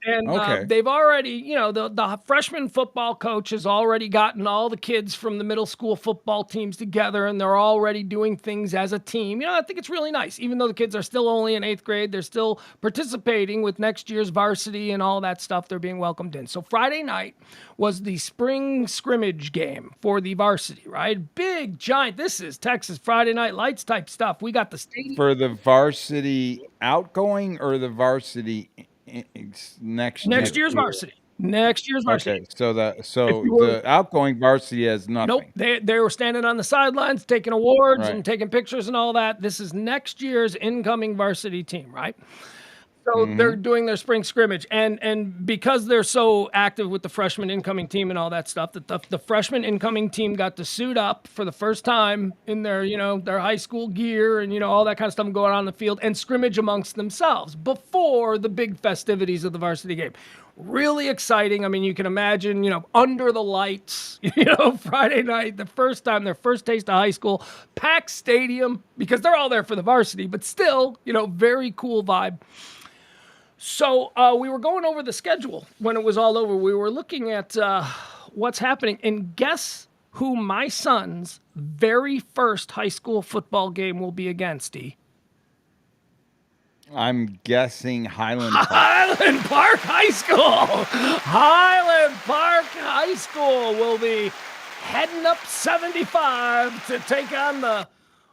And Okay. they've already, the freshman football coach has already gotten all the kids from the middle school football teams together, and they're already doing things as a team. I think it's really nice. Even though the kids are still only in 8th grade, they're still participating with next year's varsity and all that stuff. They're being welcomed in. So Friday night was the spring scrimmage game for the varsity, right? Big, giant. This is Texas Friday Night Lights type stuff. We got the stadium. For the varsity outgoing or the varsity next Year's varsity. Next year's varsity. Okay, so you were- the outgoing varsity has nothing. Nope. They were standing on the sidelines taking awards Right. and taking pictures and all that. This is next year's incoming varsity team, right? So they're doing their spring scrimmage, and because they're so active with the freshman incoming team and all that stuff, the freshman incoming team got to suit up for the first time in their their high school gear and all that kind of stuff, going on the field and scrimmage amongst themselves before the big festivities of the varsity game. really exciting. I mean, you can imagine, under the lights, Friday night, the first time, their first taste of high school, packed stadium because they're all there for the varsity, but still, very cool vibe. So we were going over the schedule when it was all over. We were looking at what's happening, and guess who my son's very first high school football game will be against, E? I'm guessing Highland Park. Highland Park High School. Highland Park High School will be heading up 75 to take on the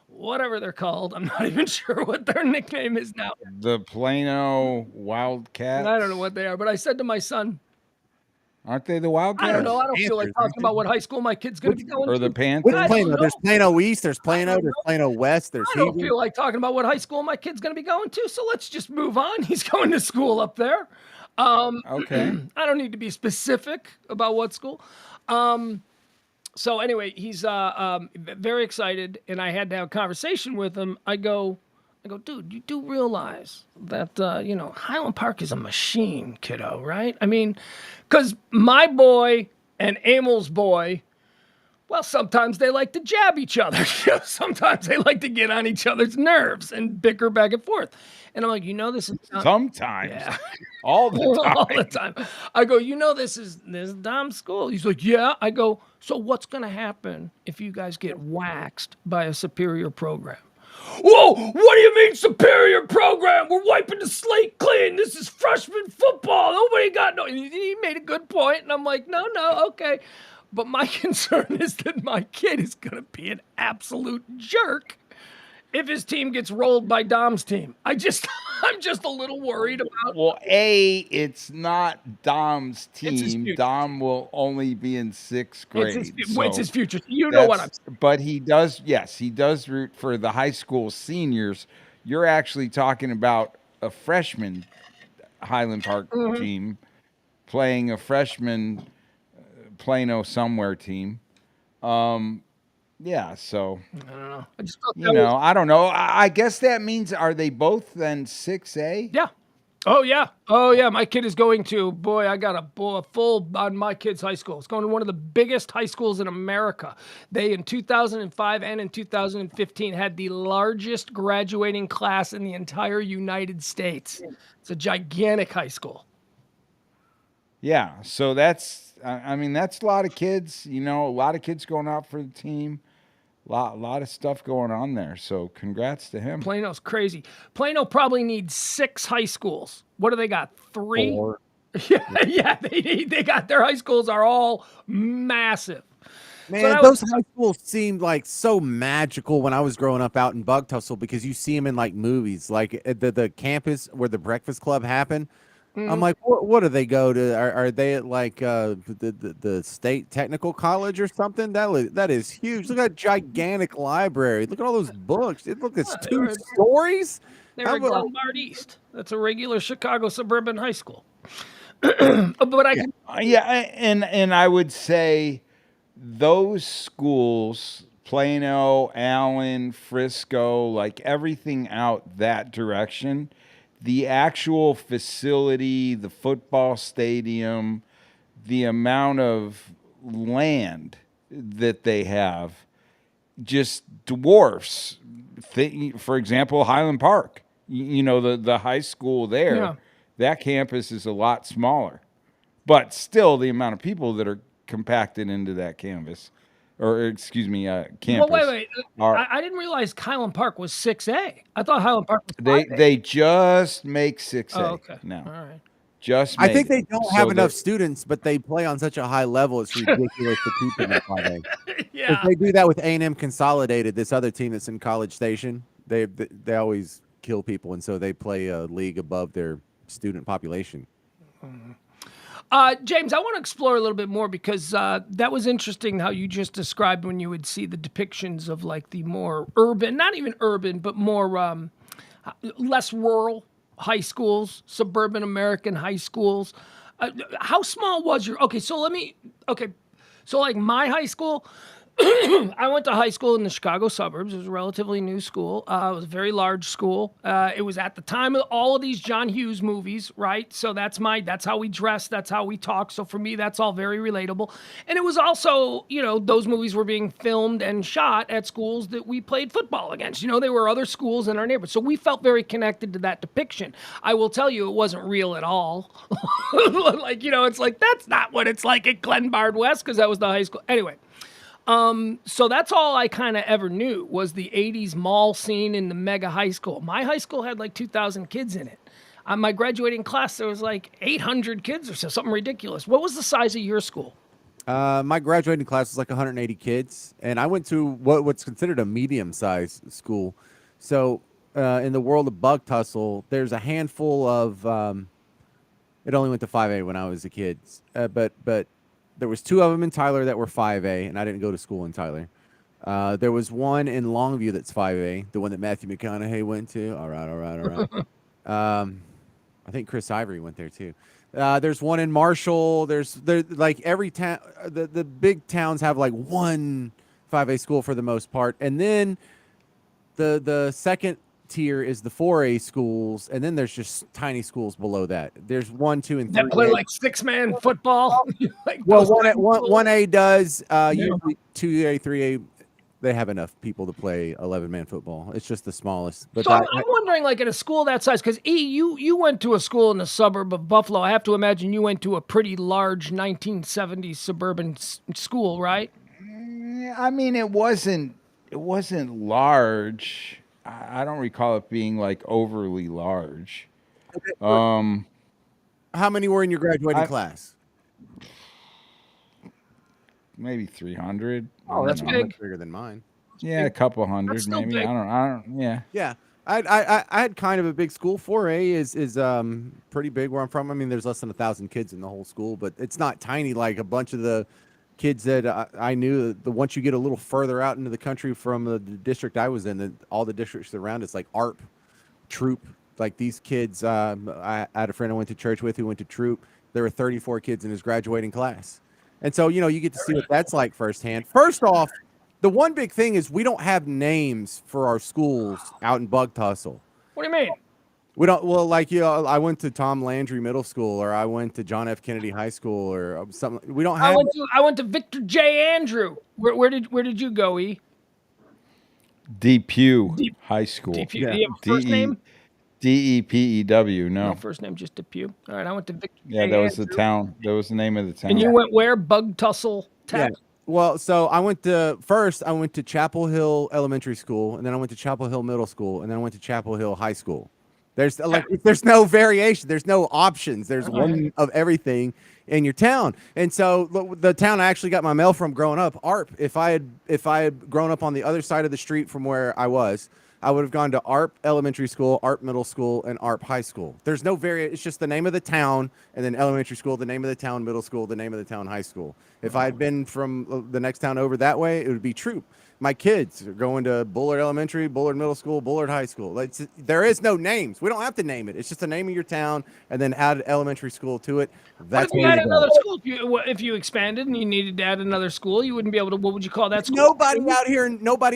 whatever they're called. I'm not even sure what their nickname is now. The Plano Wildcats. I don't know what they are, but I said to my son, Aren't they the Wildcats? I don't know. I don't feel like talking about what high school my kid's going to be going Or to. the Which Panthers? I don't Plano? know. There's Plano East, there's Plano, don't there's know. Plano West, there's I don't Hebron. feel like talking about what high school my kid's going to be going to, so let's just move on. He's going to school up there. Okay. I don't need to be specific about what school. So anyway, he's very excited, and I had to have a conversation with him. I go, dude, you do realize that Highland Park is a machine, kiddo, right? I mean, because my boy and Emil's boy, well, sometimes they like to jab each other. Sometimes they like to get on each other's nerves and bicker back and forth. And I'm like, this is Sometimes. yeah. All the time. all the time. I go, this is Dom's school. He's like, yeah. I go, so what's going to happen if you guys get waxed by a superior program? Whoa, what do you mean superior program? We're wiping the slate clean. This is freshman football. Nobody got no. He made a good point, and I'm like, no, okay. But my concern is that my kid is going to be an absolute jerk if his team gets rolled by Dom's team. I'm just a little worried about. Well, it's not Dom's It's his team. future. Dom will only be in sixth grade. It's his future. You know what I'm saying. But he does root for the high school seniors. You're actually talking about a freshman Highland Park team playing a freshman Plano somewhere team. Yeah, so I don't know. I just thought I don't know. I guess that means, are they both then 6A? Yeah. Oh yeah. My kid is going to. Boy, I got a full on my kid's high school. It's going to one of the biggest high schools in America. They in 2005 and in 2015 had the largest graduating class in the entire United States. It's a gigantic high school. Yeah, so that's a lot of kids. A lot of kids going out for the team. Lot of stuff going on there. So congrats to him. Plano's crazy. Plano probably needs 6 high schools. What do they got? 3? 4. Yeah. They got their high schools are all massive. Man, those high schools seemed like so magical when I was growing up out in Bug Tussle, because you see them in like movies, like at the campus where the Breakfast Club happened. I'm like, what do they go to? Are they at like the state technical college or something? That is huge. Look at that gigantic library. Look at all those books. Look, it's 2 stories. They were at Lombard East. That's a regular Chicago suburban high school. But and I would say those schools, Plano, Allen, Frisco, like everything out that direction, the actual facility, the football stadium, the amount of land that they have just dwarfs, for example, Highland Park. The high school there, that campus is a lot smaller. But still, the amount of people that are compacted into that campus. Campus. Well, wait. I didn't realize Highland Park was 6A. I thought Highland Park was 5A. They just make 6A okay. now. All right. I think they don't have enough students, but they play on such a high level, it's ridiculous to keep them in 5A. Yeah. They do that with A&M Consolidated, this other team that's in College Station. They always kill people, and so they play a league above their student population. James, I want to explore a little bit more, because that was interesting how you just described when you would see the depictions of like the more urban, not even urban, but more less rural high schools, suburban American high schools. How small was your? So like my high school, I went to high school in the Chicago suburbs. It was a relatively new school. It was a very large school. It was at the time of all of these John Hughes movies, right? So that's how we dress, that's how we talk. So for me, that's all very relatable. And it was also, those movies were being filmed and shot at schools that we played football against. There were other schools in our neighborhood. So we felt very connected to that depiction. I will tell you, it wasn't real at all. It's like, that's not what it's like at Glenbard West, because that was the high school. Anyway. So that's all I kind of ever knew was the 80s mall scene in the mega high school. My high school had like 2,000 kids in it. On my graduating class, there was like 800 kids or so, something ridiculous. What was the size of your school? My graduating class was like 180 kids, and I went to what's considered a medium-sized school. So, in the world of bug tussle, there's a handful of. It only went to 5A when I was a kid, but there was 2 of them in Tyler that were 5A, and I didn't go to school in Tyler. There was one in Longview that's 5A, the one that Matthew McConaughey went to. All right. I think Chris Ivory went there too. There's one in Marshall. There's like every town. The big towns have like one 5A school for the most part, and then the second tier is the 4A schools, and then there's just tiny schools below that. There's 1, 2, and 3. That play like 6-man football. Like Well, those tiny schools. 1A does. Yeah. Usually 2A, 3A, they have enough people to play 11-man football. It's just the smallest. But So I'm wondering, like at a school that size, because you went to a school in the suburb of Buffalo. I have to imagine you went to a pretty large 1970s suburban school, right? I mean, it wasn't large. I don't recall it being like overly large. how many were in your graduating class? Maybe 300. Oh, that's That's big. much bigger than mine. Yeah, a couple hundred, That's still maybe. big. I don't. Yeah. Yeah, I had kind of a big school. 4A is pretty big where I'm from. I mean, there's less than 1,000 kids in the whole school, but it's not tiny like a bunch of the kids that I knew. The once you get a little further out into the country from the district I was in, all the districts around it's like ARP, Troop. Like these kids, I had a friend I went to church with who went to Troop. There were 34 kids in his graduating class, and so you get to see what that's like firsthand. First off, the one big thing is we don't have names for our schools out in Bug Tussle. What do you mean? We don't. Well, like I went to Tom Landry Middle School, or I went to John F. Kennedy High School, or something. We don't have. I went to Victor J. Andrew. Where did you go, E? Depew High School. Depew. Yeah. Do you have a first name? Depew. No, No. first name just Depew. All right, I went to Victor Yeah, J. that was the Andrew. town. That was the name of the town. And you went where? Bug Tussle Yeah. Tech. Well, so I went to Chapel Hill Elementary School, and then I went to Chapel Hill Middle School, and then I went to Chapel Hill High School. There's there's no variation. There's no options. There's one of everything in your town. And so the town I actually got my mail from growing up, ARP. If I had grown up on the other side of the street from where I was, I would have gone to ARP Elementary School, ARP Middle School, and ARP High School. There's no It's just the name of the town, and then elementary school, the name of the town, middle school, the name of the town, high school. If I had been from the next town over that way, it would be Troop. My kids are going to Bullard Elementary, Bullard Middle School, Bullard High School. There is no names. We don't have to name it. It's just the name of your town, and then add elementary school to it. That's What if you where had you go. another school? If you expanded and you needed to add another school, you wouldn't be able to. What would you call that school? Nobody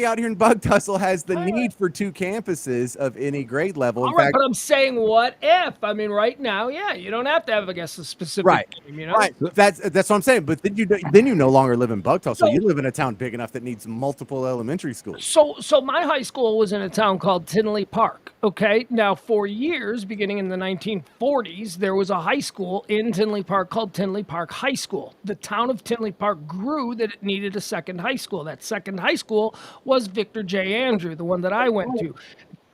out here in Bug Tussle has the need for 2 campuses of any grade level. In All right, fact, but I'm saying, what if? I mean, right now, yeah, you don't have to have, I guess, a specific name, Right. That's what I'm saying. But then you no longer live in Bug Tussle. You live in a town big enough that needs multiple elementary schools. So my high school was in a town called Tinley Park. Okay, now for years, beginning in the 1940s, there was a high school in Tinley Park called Tinley Park High School. The town of Tinley Park grew that it needed a second high school. That second high school was Victor J. Andrew, the one that I went to.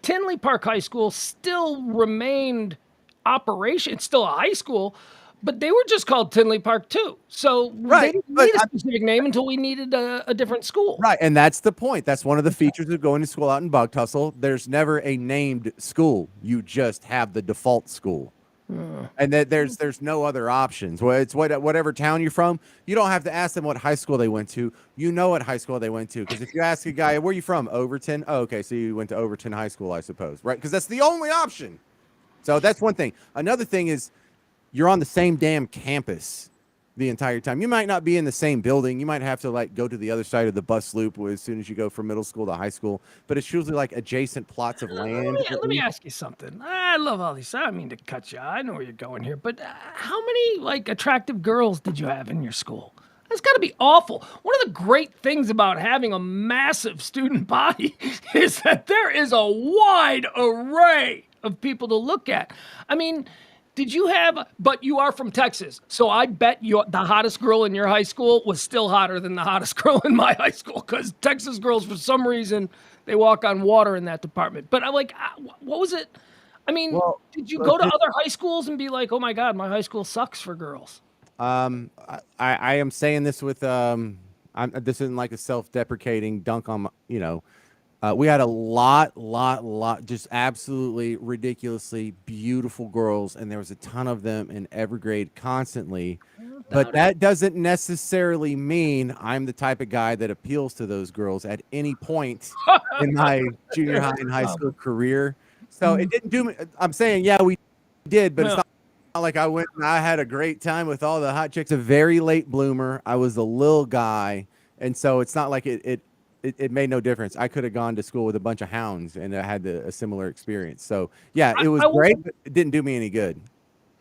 Tinley Park High School still remained operation. It's still a high school, but they were just called Tinley Park too. So they didn't need a specific name until we needed a different school. Right, and that's the point. That's one of the features of going to school out in Bug Tussle. There's never a named school. You just have the default school. And that there's no other options. Well, it's whatever town you're from. You don't have to ask them what high school they went to. You know what high school they went to, because if you ask a guy, "Where are you from?" Overton. Oh, okay, so you went to Overton High School, I suppose, right? Because that's the only option. So that's one thing. Another thing is you're on the same damn campus. the entire time. You might not be in the same building. You might have to like go to the other side of the bus loop as soon as you go from middle school to high school. But it's usually like adjacent plots of land. Let me ask you something. I love all these. I don't mean to cut you. I know where you're going here, but how many like attractive girls did you have in your school? That's got to be awful. One of the great things about having a massive student body is that there is a wide array of people to look at. I mean, did you have, but you are from Texas, so I bet the hottest girl in your high school was still hotter than the hottest girl in my high school, because Texas girls, for some reason, they walk on water in that department. But I'm like, what was it? I mean, Well, did you go to other high schools and be like, oh my God, my high school sucks for girls? I am saying this with this isn't like a self-deprecating dunk on we had a lot just absolutely ridiculously beautiful girls, and there was a ton of them in every grade constantly. But that doesn't necessarily mean I'm the type of guy that appeals to those girls at any point in my junior high and high school career. So it didn't do me. I'm saying, yeah, we did, but it's not like I went and I had a great time with all the hot chicks. A very late bloomer. I was a little guy, and so it's not like it made no difference. I could have gone to school with a bunch of hounds and I had a similar experience. So yeah, it was great, but it didn't do me any good.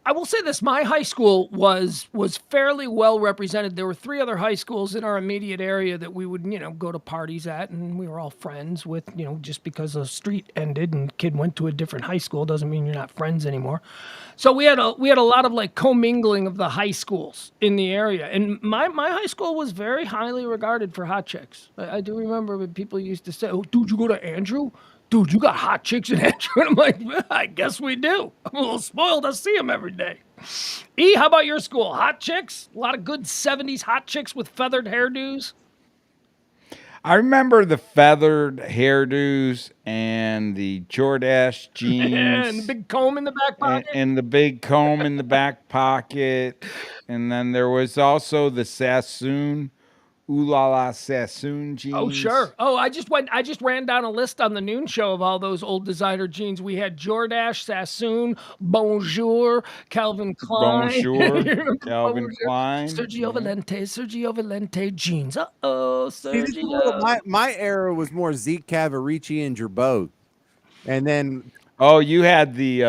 I will say this: my high school was fairly well represented. There were 3 other high schools in our immediate area that we would, go to parties at, and we were all friends with. Just because a street ended and kid went to a different high school doesn't mean you're not friends anymore. So we had a lot of like commingling of the high schools in the area, and my high school was very highly regarded for hot chicks. I do remember when people used to say, "Oh, dude, you go to Andrew? Dude, you got hot chicks in Andrew?" And I'm like, well, I guess we do. I'm a little spoiled. I see them every day. E, how about your school? Hot chicks? A lot of good 70s hot chicks with feathered hairdos? I remember the feathered hairdos and the Jordache jeans. And the big comb in the back pocket? And the big comb in the back pocket. And then there was also the Sassoon, Ooh La La Sassoon jeans. Oh, sure. Oh, I just ran down a list on the noon show of all those old designer jeans. We had Jordache, Sassoon, Bonjour, Calvin Klein. Bonjour, Calvin Klein. Sergio Valente jeans. Uh-oh, Sergio. My era was more Zeke Cavarici and Gerbeau. And then oh, you had the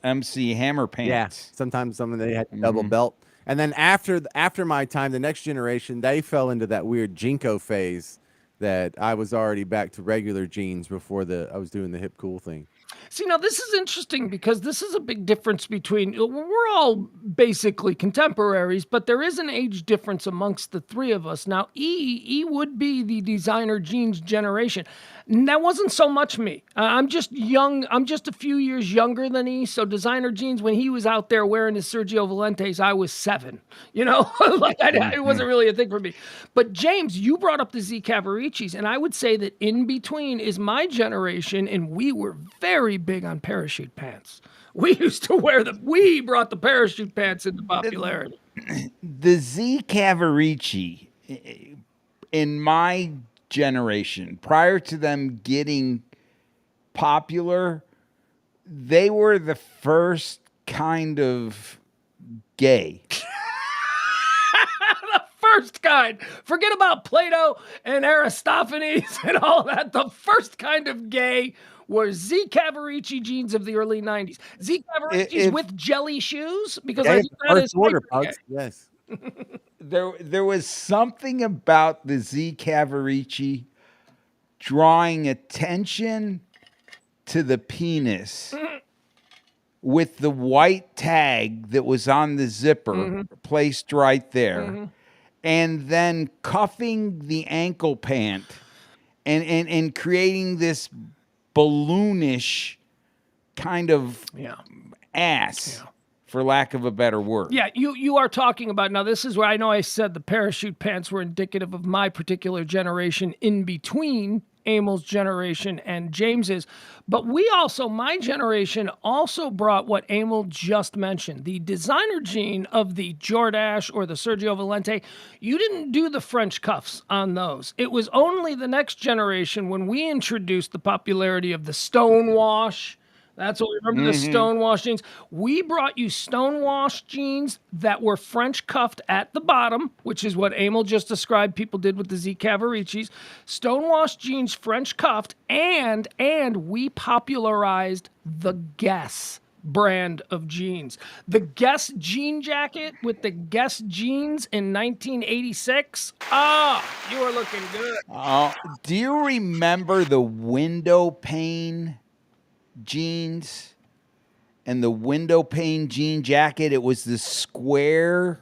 MC Hammer pants. Yeah, sometimes some of they had double belt. And then after my time, the next generation, they fell into that weird Jinko phase that I was already back to regular jeans before I was doing the hip cool thing. See, now this is interesting because this is a big difference between, we're all basically contemporaries, but there is an age difference amongst the 3 of us. Now, E would be the designer jeans generation. That wasn't so much me. I'm just young. I'm just a few years younger than E. So designer jeans, when he was out there wearing his Sergio Valentes, I was 7. It wasn't really a thing for me. But James, you brought up the Z Cavaricis, and I would say that in between is my generation, and we were very big on parachute pants. We used to we brought the parachute pants into popularity. The Z Cavarici, in my generation, prior to them getting popular, they were the first kind of gay. The first kind. Forget about Plato and Aristophanes and all that. The first kind of gay were Z Cavarici jeans of the early 90s. Z Cavaricis with jelly shoes? Because I think that is order, Pugs. Yes. There was something about the Z Cavarici drawing attention to the penis with the white tag that was on the zipper placed right there, and then cuffing the ankle pant and creating this balloonish kind of ass. For lack of a better word. Yeah, you are talking about, now this is where I know I said the parachute pants were indicative of my particular generation in between Emil's generation and James's, but my generation also brought what Emil just mentioned, the designer gene of the Jordache or the Sergio Valente. You didn't do the French cuffs on those. It was only the next generation when we introduced the popularity of the Stonewash, That's what we remember, the stonewashed jeans. We brought you stonewashed jeans that were French cuffed at the bottom, which is what Emil just described people did with the Z Cavaricis. Stonewashed jeans, French cuffed, and we popularized the Guess brand of jeans. The Guess jean jacket with the Guess jeans in 1986. Ah, you are looking good. Do you remember the window pane jeans and the window pane jean jacket? It was the square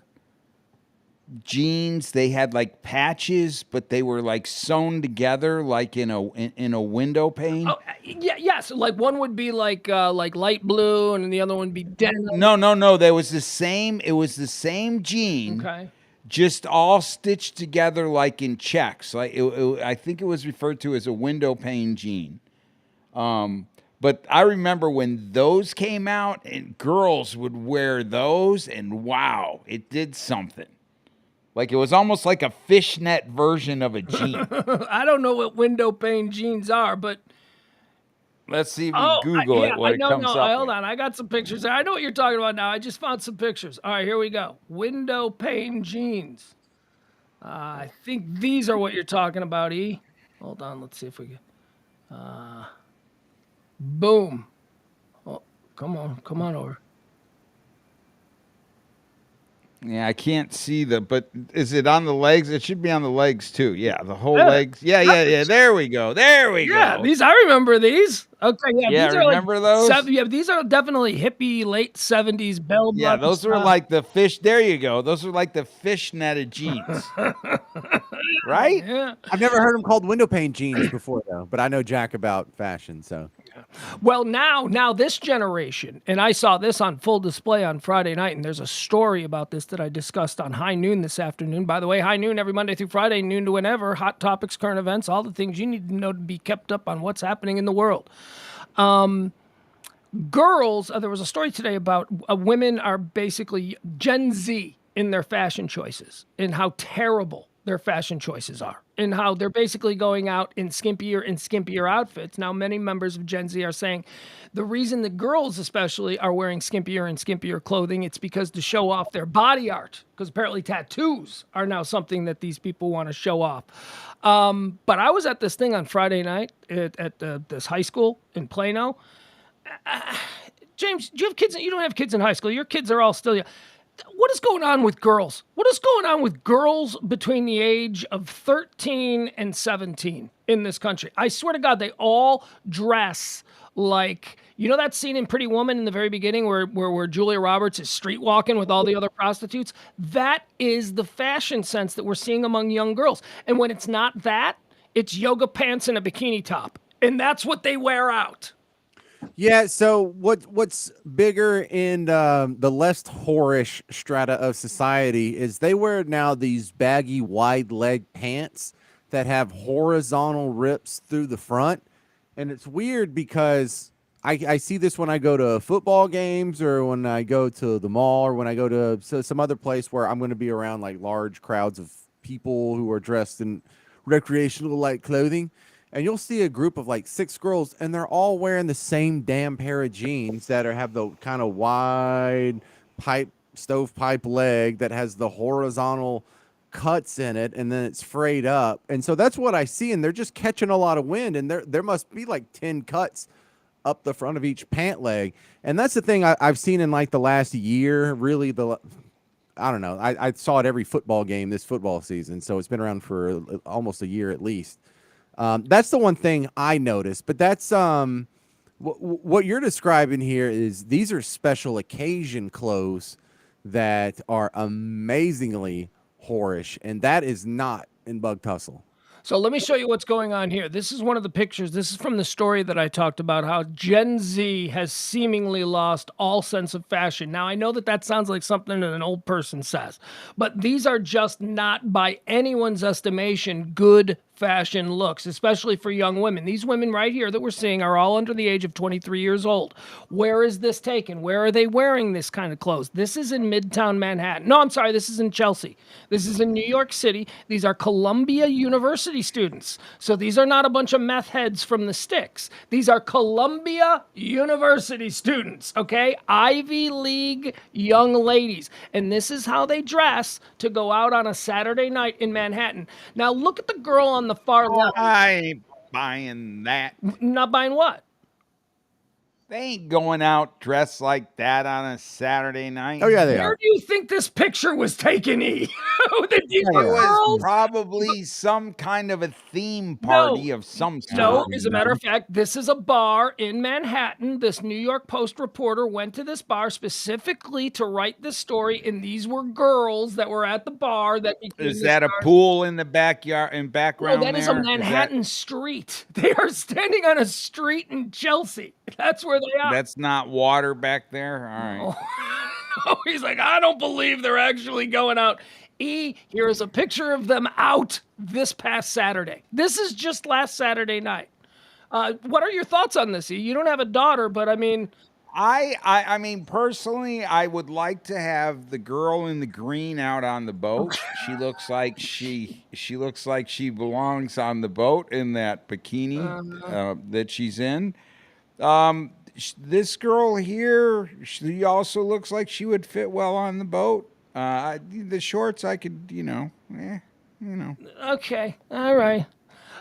jeans. They had like patches, but they were like sewn together like in a window pane. Oh, yeah, yes. Like one would be like light blue, and then the other one would be denim. No. There was the same. It was the same jean. Okay. Just all stitched together like in checks. Like I think it was referred to as a window pane jean. But I remember when those came out, and girls would wear those, and wow, it did something. Like it was almost like a fishnet version of a jean. I don't know what window pane jeans are, but Let's see if we Google it. What it comes up. Hold on. I got some pictures. I know what you're talking about now. I just found some pictures. All right, here we go. Window pane jeans. I think these are what you're talking about, E. Hold on. Let's see if we can. Boom. Oh, come on over. Yeah, I can't see but is it on the legs? It should be on the legs too. Yeah, the whole legs. Yeah. There we go. Yeah, these I remember these. Okay, yeah. These Remember are those? Yeah, these are definitely hippie late 70s bell. Yeah, those were like the fish. There you go. Those are like the fishnetted jeans, right? Yeah. I've never heard them called window pane jeans before though, but I know jack about fashion, so. Well, now this generation, and I saw this on full display on Friday night, and there's a story about this that I discussed on High Noon this afternoon. By the way, High Noon every Monday through Friday, noon to whenever, hot topics, current events, all the things you need to know to be kept up on what's happening in the world. Girls, there was a story today about women are basically Gen Z in their fashion choices and how terrible their fashion choices are and how they're basically going out in skimpier outfits. Now, many members of Gen Z are saying the reason the girls especially are wearing skimpier clothing, it's because to show off their body art, because apparently tattoos are now something that these people want to show off. But I was at this thing on Friday night at this high school in Plano. James, do you have kids? You don't have kids in high school. Your kids are all still young. What is going on with girls? What is going on with girls between the age of 13 and 17 in this country? I swear to God, they all dress like, you know that scene in Pretty Woman in the very beginning where Julia Roberts is street walking with all the other prostitutes? That is the fashion sense that we're seeing among young girls. And when it's not that, it's yoga pants and a bikini top. And that's what they wear out. Yeah, so what's bigger in the less whorish strata of society is they wear now these baggy wide leg pants that have horizontal rips through the front. And it's weird because I see this when I go to football games or when I go to the mall or when I go to some other place where I'm going to be around like large crowds of people who are dressed in recreational like clothing. And you'll see a group of like 6 girls, and they're all wearing the same damn pair of jeans that have the kind of wide stovepipe leg that has the horizontal cuts in it, and then it's frayed up. And so that's what I see, and they're just catching a lot of wind, and there must be like 10 cuts up the front of each pant leg. And that's the thing I've seen in like the last year, really I don't know. I saw it every football game this football season, so it's been around for almost a year at least. That's the one thing I noticed, but that's what you're describing here is these are special occasion clothes that are amazingly whorish, and that is not in Bug Tussle. So let me show you what's going on here. This is one of the pictures. This is from the story that I talked about, how Gen Z has seemingly lost all sense of fashion. Now, I know that sounds like something that an old person says, but these are just not, by anyone's estimation, good fashion looks, especially for young women. These women right here that we're seeing are all under the age of 23 years old. Where is this taken? Where are they wearing this kind of clothes? This is in Midtown Manhattan. No, I'm sorry, this is in Chelsea. This is in New York City. These are Columbia University students. So these are not a bunch of meth heads from the sticks. These are Columbia University students, okay? Ivy League young ladies. And this is how they dress to go out on a Saturday night in Manhattan. Now look at the girl on the far left. I ain't buying that. Not buying what? They ain't going out dressed like that on a Saturday night. Oh yeah, they Where are. do you think this picture was taken, E? These It was girls? probably some kind of a theme party of some sort. No, as a matter of fact, this is a bar in Manhattan. This New York Post reporter went to this bar specifically to write this story, and these were girls that were at the bar. That became Is the that a stars. pool in the backyard and No, background? that is a there? Manhattan street. They are standing on a street in Chelsea. That's where they are. That's not water back there. All right. Oh, he's like, I don't believe they're actually going out. E, here is a picture of them out this past Saturday. This is just last Saturday night. What are your thoughts on this, E? You don't have a daughter, but I mean, I mean, personally, I would like to have the girl in the green out on the boat. She looks like she looks like she belongs on the boat in that bikini that she's in. This girl here, she also looks like she would fit well on the boat. The shorts, I could, okay, all right.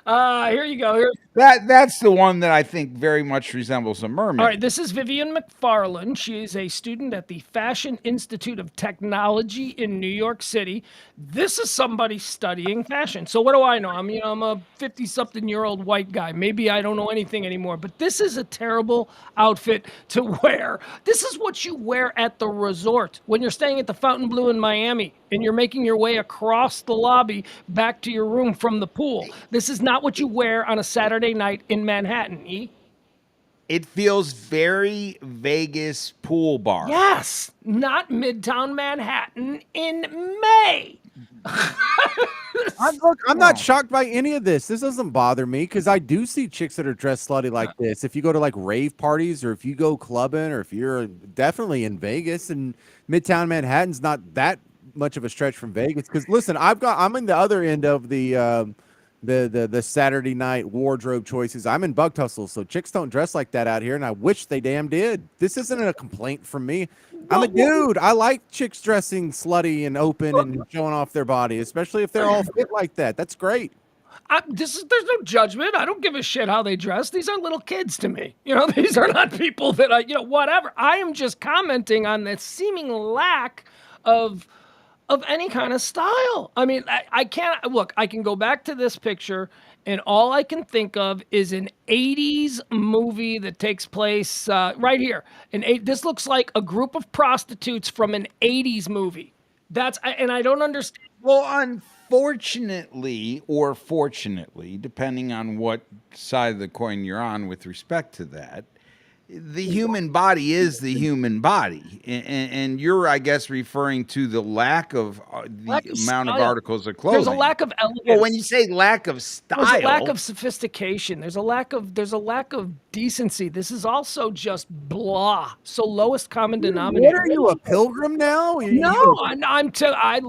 Here you go. Here. That's the one that I think very much resembles a mermaid. All right, this is Vivian McFarland. She is a student at the Fashion Institute of Technology in New York City. This is somebody studying fashion. So what do I know? I'm a 50-something-year-old white guy. Maybe I don't know anything anymore, but this is a terrible outfit to wear. This is what you wear at the resort when you're staying at the Fontainebleau in Miami and you're making your way across the lobby back to your room from the pool. This is not what you wear on a Saturday night in Manhattan, E. It feels very Vegas pool bar. Yes, not Midtown Manhattan in May. I'm not shocked by any of this. This doesn't bother me because I do see chicks that are dressed slutty like this. If you go to like rave parties or if you go clubbing or if you're definitely in Vegas, and Midtown Manhattan's not that much of a stretch from Vegas. Because listen, I'm in the other end of the Saturday night wardrobe choices. I'm in bug tussle, so chicks don't dress like that out here, and I wish they damn did. This isn't a complaint from me. I'm a dude. I like chicks dressing slutty and open and showing off their body, especially if they're all fit like that. That's great. There's no judgment. I don't give a shit how they dress. These are little kids to me. These are not people that whatever. I am just commenting on the seeming lack of any kind of style. I mean, I can't look. I can go back to this picture, and all I can think of is an '80s movie that takes place right here. This looks like a group of prostitutes from an '80s movie. And I don't understand. Well, unfortunately, or fortunately, depending on what side of the coin you're on with respect to that, the human body is the human body, and you're, I guess, referring to the lack of amount of articles of clothing. There's a lack of elegance. Well, when you say lack of style, there's a lack of sophistication. There's a lack of decency. This is also just blah. So lowest common denominator. What are you, a pilgrim now? No, I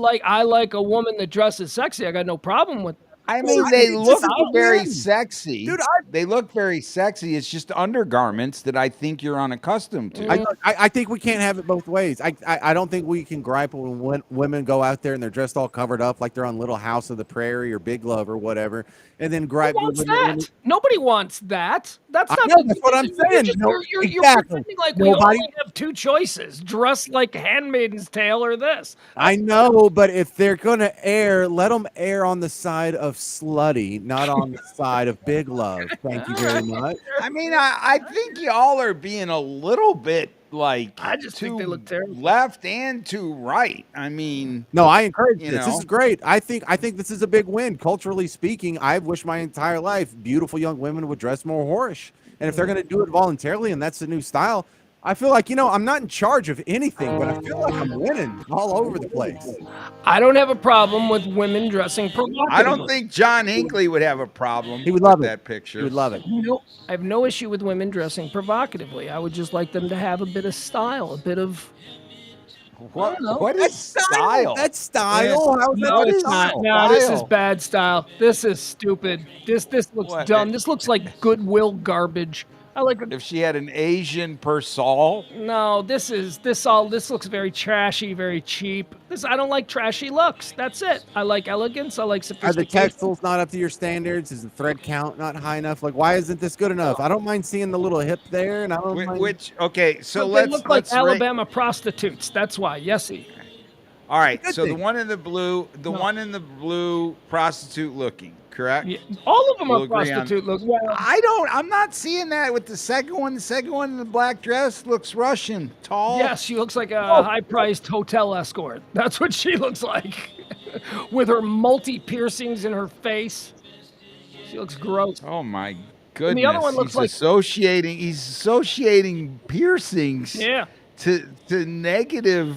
like a woman that dresses sexy. I got no problem with that. I mean, they look very sexy. Dude, they look very sexy. It's just undergarments that I think you're unaccustomed to. I think we can't have it both ways. I don't think we can gripe when women go out there and they're dressed all covered up like they're on Little House of the Prairie or Big Love or whatever, and then gripe. Who wants that? Nobody wants that. That's not. That's what I'm saying. You're pretending like we only have two choices: dress like Handmaid's Tale or this. I know, but if they're gonna err, let them err on the side of slutty, not on the side of Big Love. Thank you very much. I mean, I think y'all are being a little bit like I just think they look terrible. Left and to right. I mean, no, I encourage this. know. This is great. I think this is a big win. Culturally speaking, I've wished my entire life beautiful young women would dress more whorish. And if they're going to do it voluntarily and that's the new style, I feel like, I'm not in charge of anything, but I feel like I'm winning all over the place. I don't have a problem with women dressing provocatively. I don't think John Hinckley would have a problem He would with love it. that picture. He would love it. No, I have no issue with women dressing provocatively. I would just like them to have a bit of style, a bit of. What is style? That's style. How's No, that it's style? not. No, this is Style. bad style. This is stupid. This looks What? dumb. This looks like Goodwill garbage. I like. If she had an Asian persol, No, this looks very trashy, very cheap. I don't like trashy looks. That's it. I like elegance. I like Are the sophistication. textiles not up to your standards? Is the thread count not high enough? Like, why isn't this good enough? I don't mind seeing the little hip there, and I don't mind. okay, so But let's they look like rank- Alabama prostitutes. That's why. Yesy. All right, Good so the thing. one in the blue, prostitute looking, correct? Yeah, all of them We'll are agree on- prostitute look. Well, I'm not seeing that with the second one. The second one in the black dress looks Russian, tall. yes, she looks like a high-priced hotel escort. That's what she looks like, with her multi-piercings in her face. She looks gross. Oh my goodness. the other one looks like- he's associating piercings Yeah, to negative.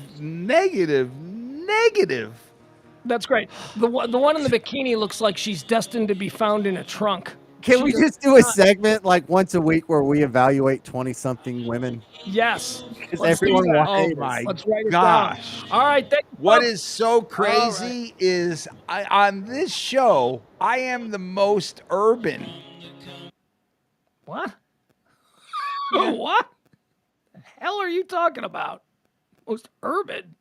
that's great. The one in the bikini looks like she's destined to be found in a trunk. Can we just do a segment like once a week where we evaluate 20-something women? Yes. Because Let's do everyone that. wants Oh my Let's write it gosh. down. All right. Thank you. What folks. is so crazy is on this show, I am the most urban. What? What? The hell are you talking about? Most urban.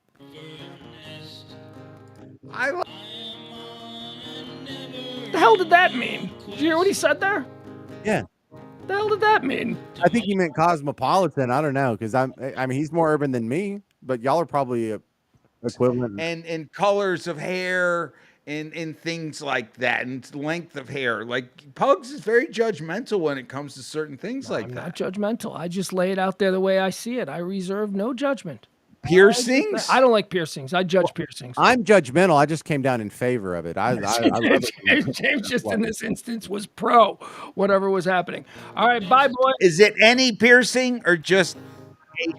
I lo- The hell did that mean? Did you hear what he said there? Yeah. The hell did that mean? I think he meant cosmopolitan. I don't know, because I mean, he's more urban than me, but y'all are probably equivalent. and colors of hair and things like that and length of hair. Like Pugs is very judgmental when it comes to certain things like I'm that. not judgmental. I just lay it out there the way I see it. I reserve no judgment. Piercings? I don't like piercings. I judge piercings. I'm judgmental. I just came down in favor of it. I love it. James just in this instance was pro whatever was happening. All right, bye, boy. Is it any piercing or just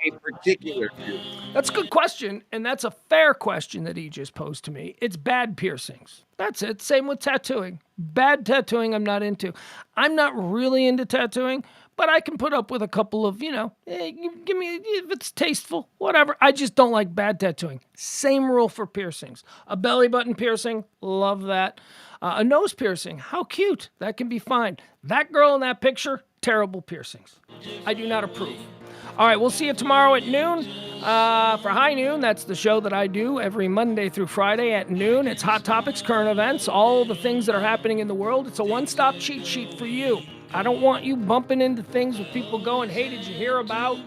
a particular piercing? That's a good question, and that's a fair question that he just posed to me. It's bad piercings. That's it. Same with tattooing. Bad tattooing I'm not into. I'm not really into tattooing, but I can put up with a couple of, give me, if it's tasteful, whatever. I just don't like bad tattooing. Same rule for piercings. A belly button piercing, love that. A nose piercing, how cute. That can be fine. That girl in that picture, terrible piercings. I do not approve. All right, we'll see you tomorrow at noon. For High Noon, that's the show that I do every Monday through Friday at noon. It's hot topics, current events, all the things that are happening in the world. It's a one-stop cheat sheet for you. I don't want you bumping into things with people going, hey, did you hear about?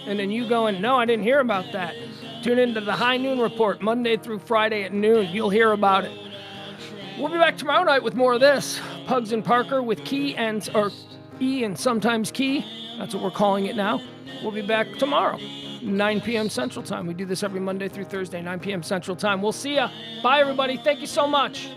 And then you going, no, I didn't hear about that. Tune into the High Noon Report Monday through Friday at noon. You'll hear about it. We'll be back tomorrow night with more of this. Pugs and Parker with E and sometimes Key. That's what we're calling it now. We'll be back tomorrow, 9 p.m. Central Time. We do this every Monday through Thursday, 9 p.m. Central Time. We'll see ya. Bye, everybody. Thank you so much.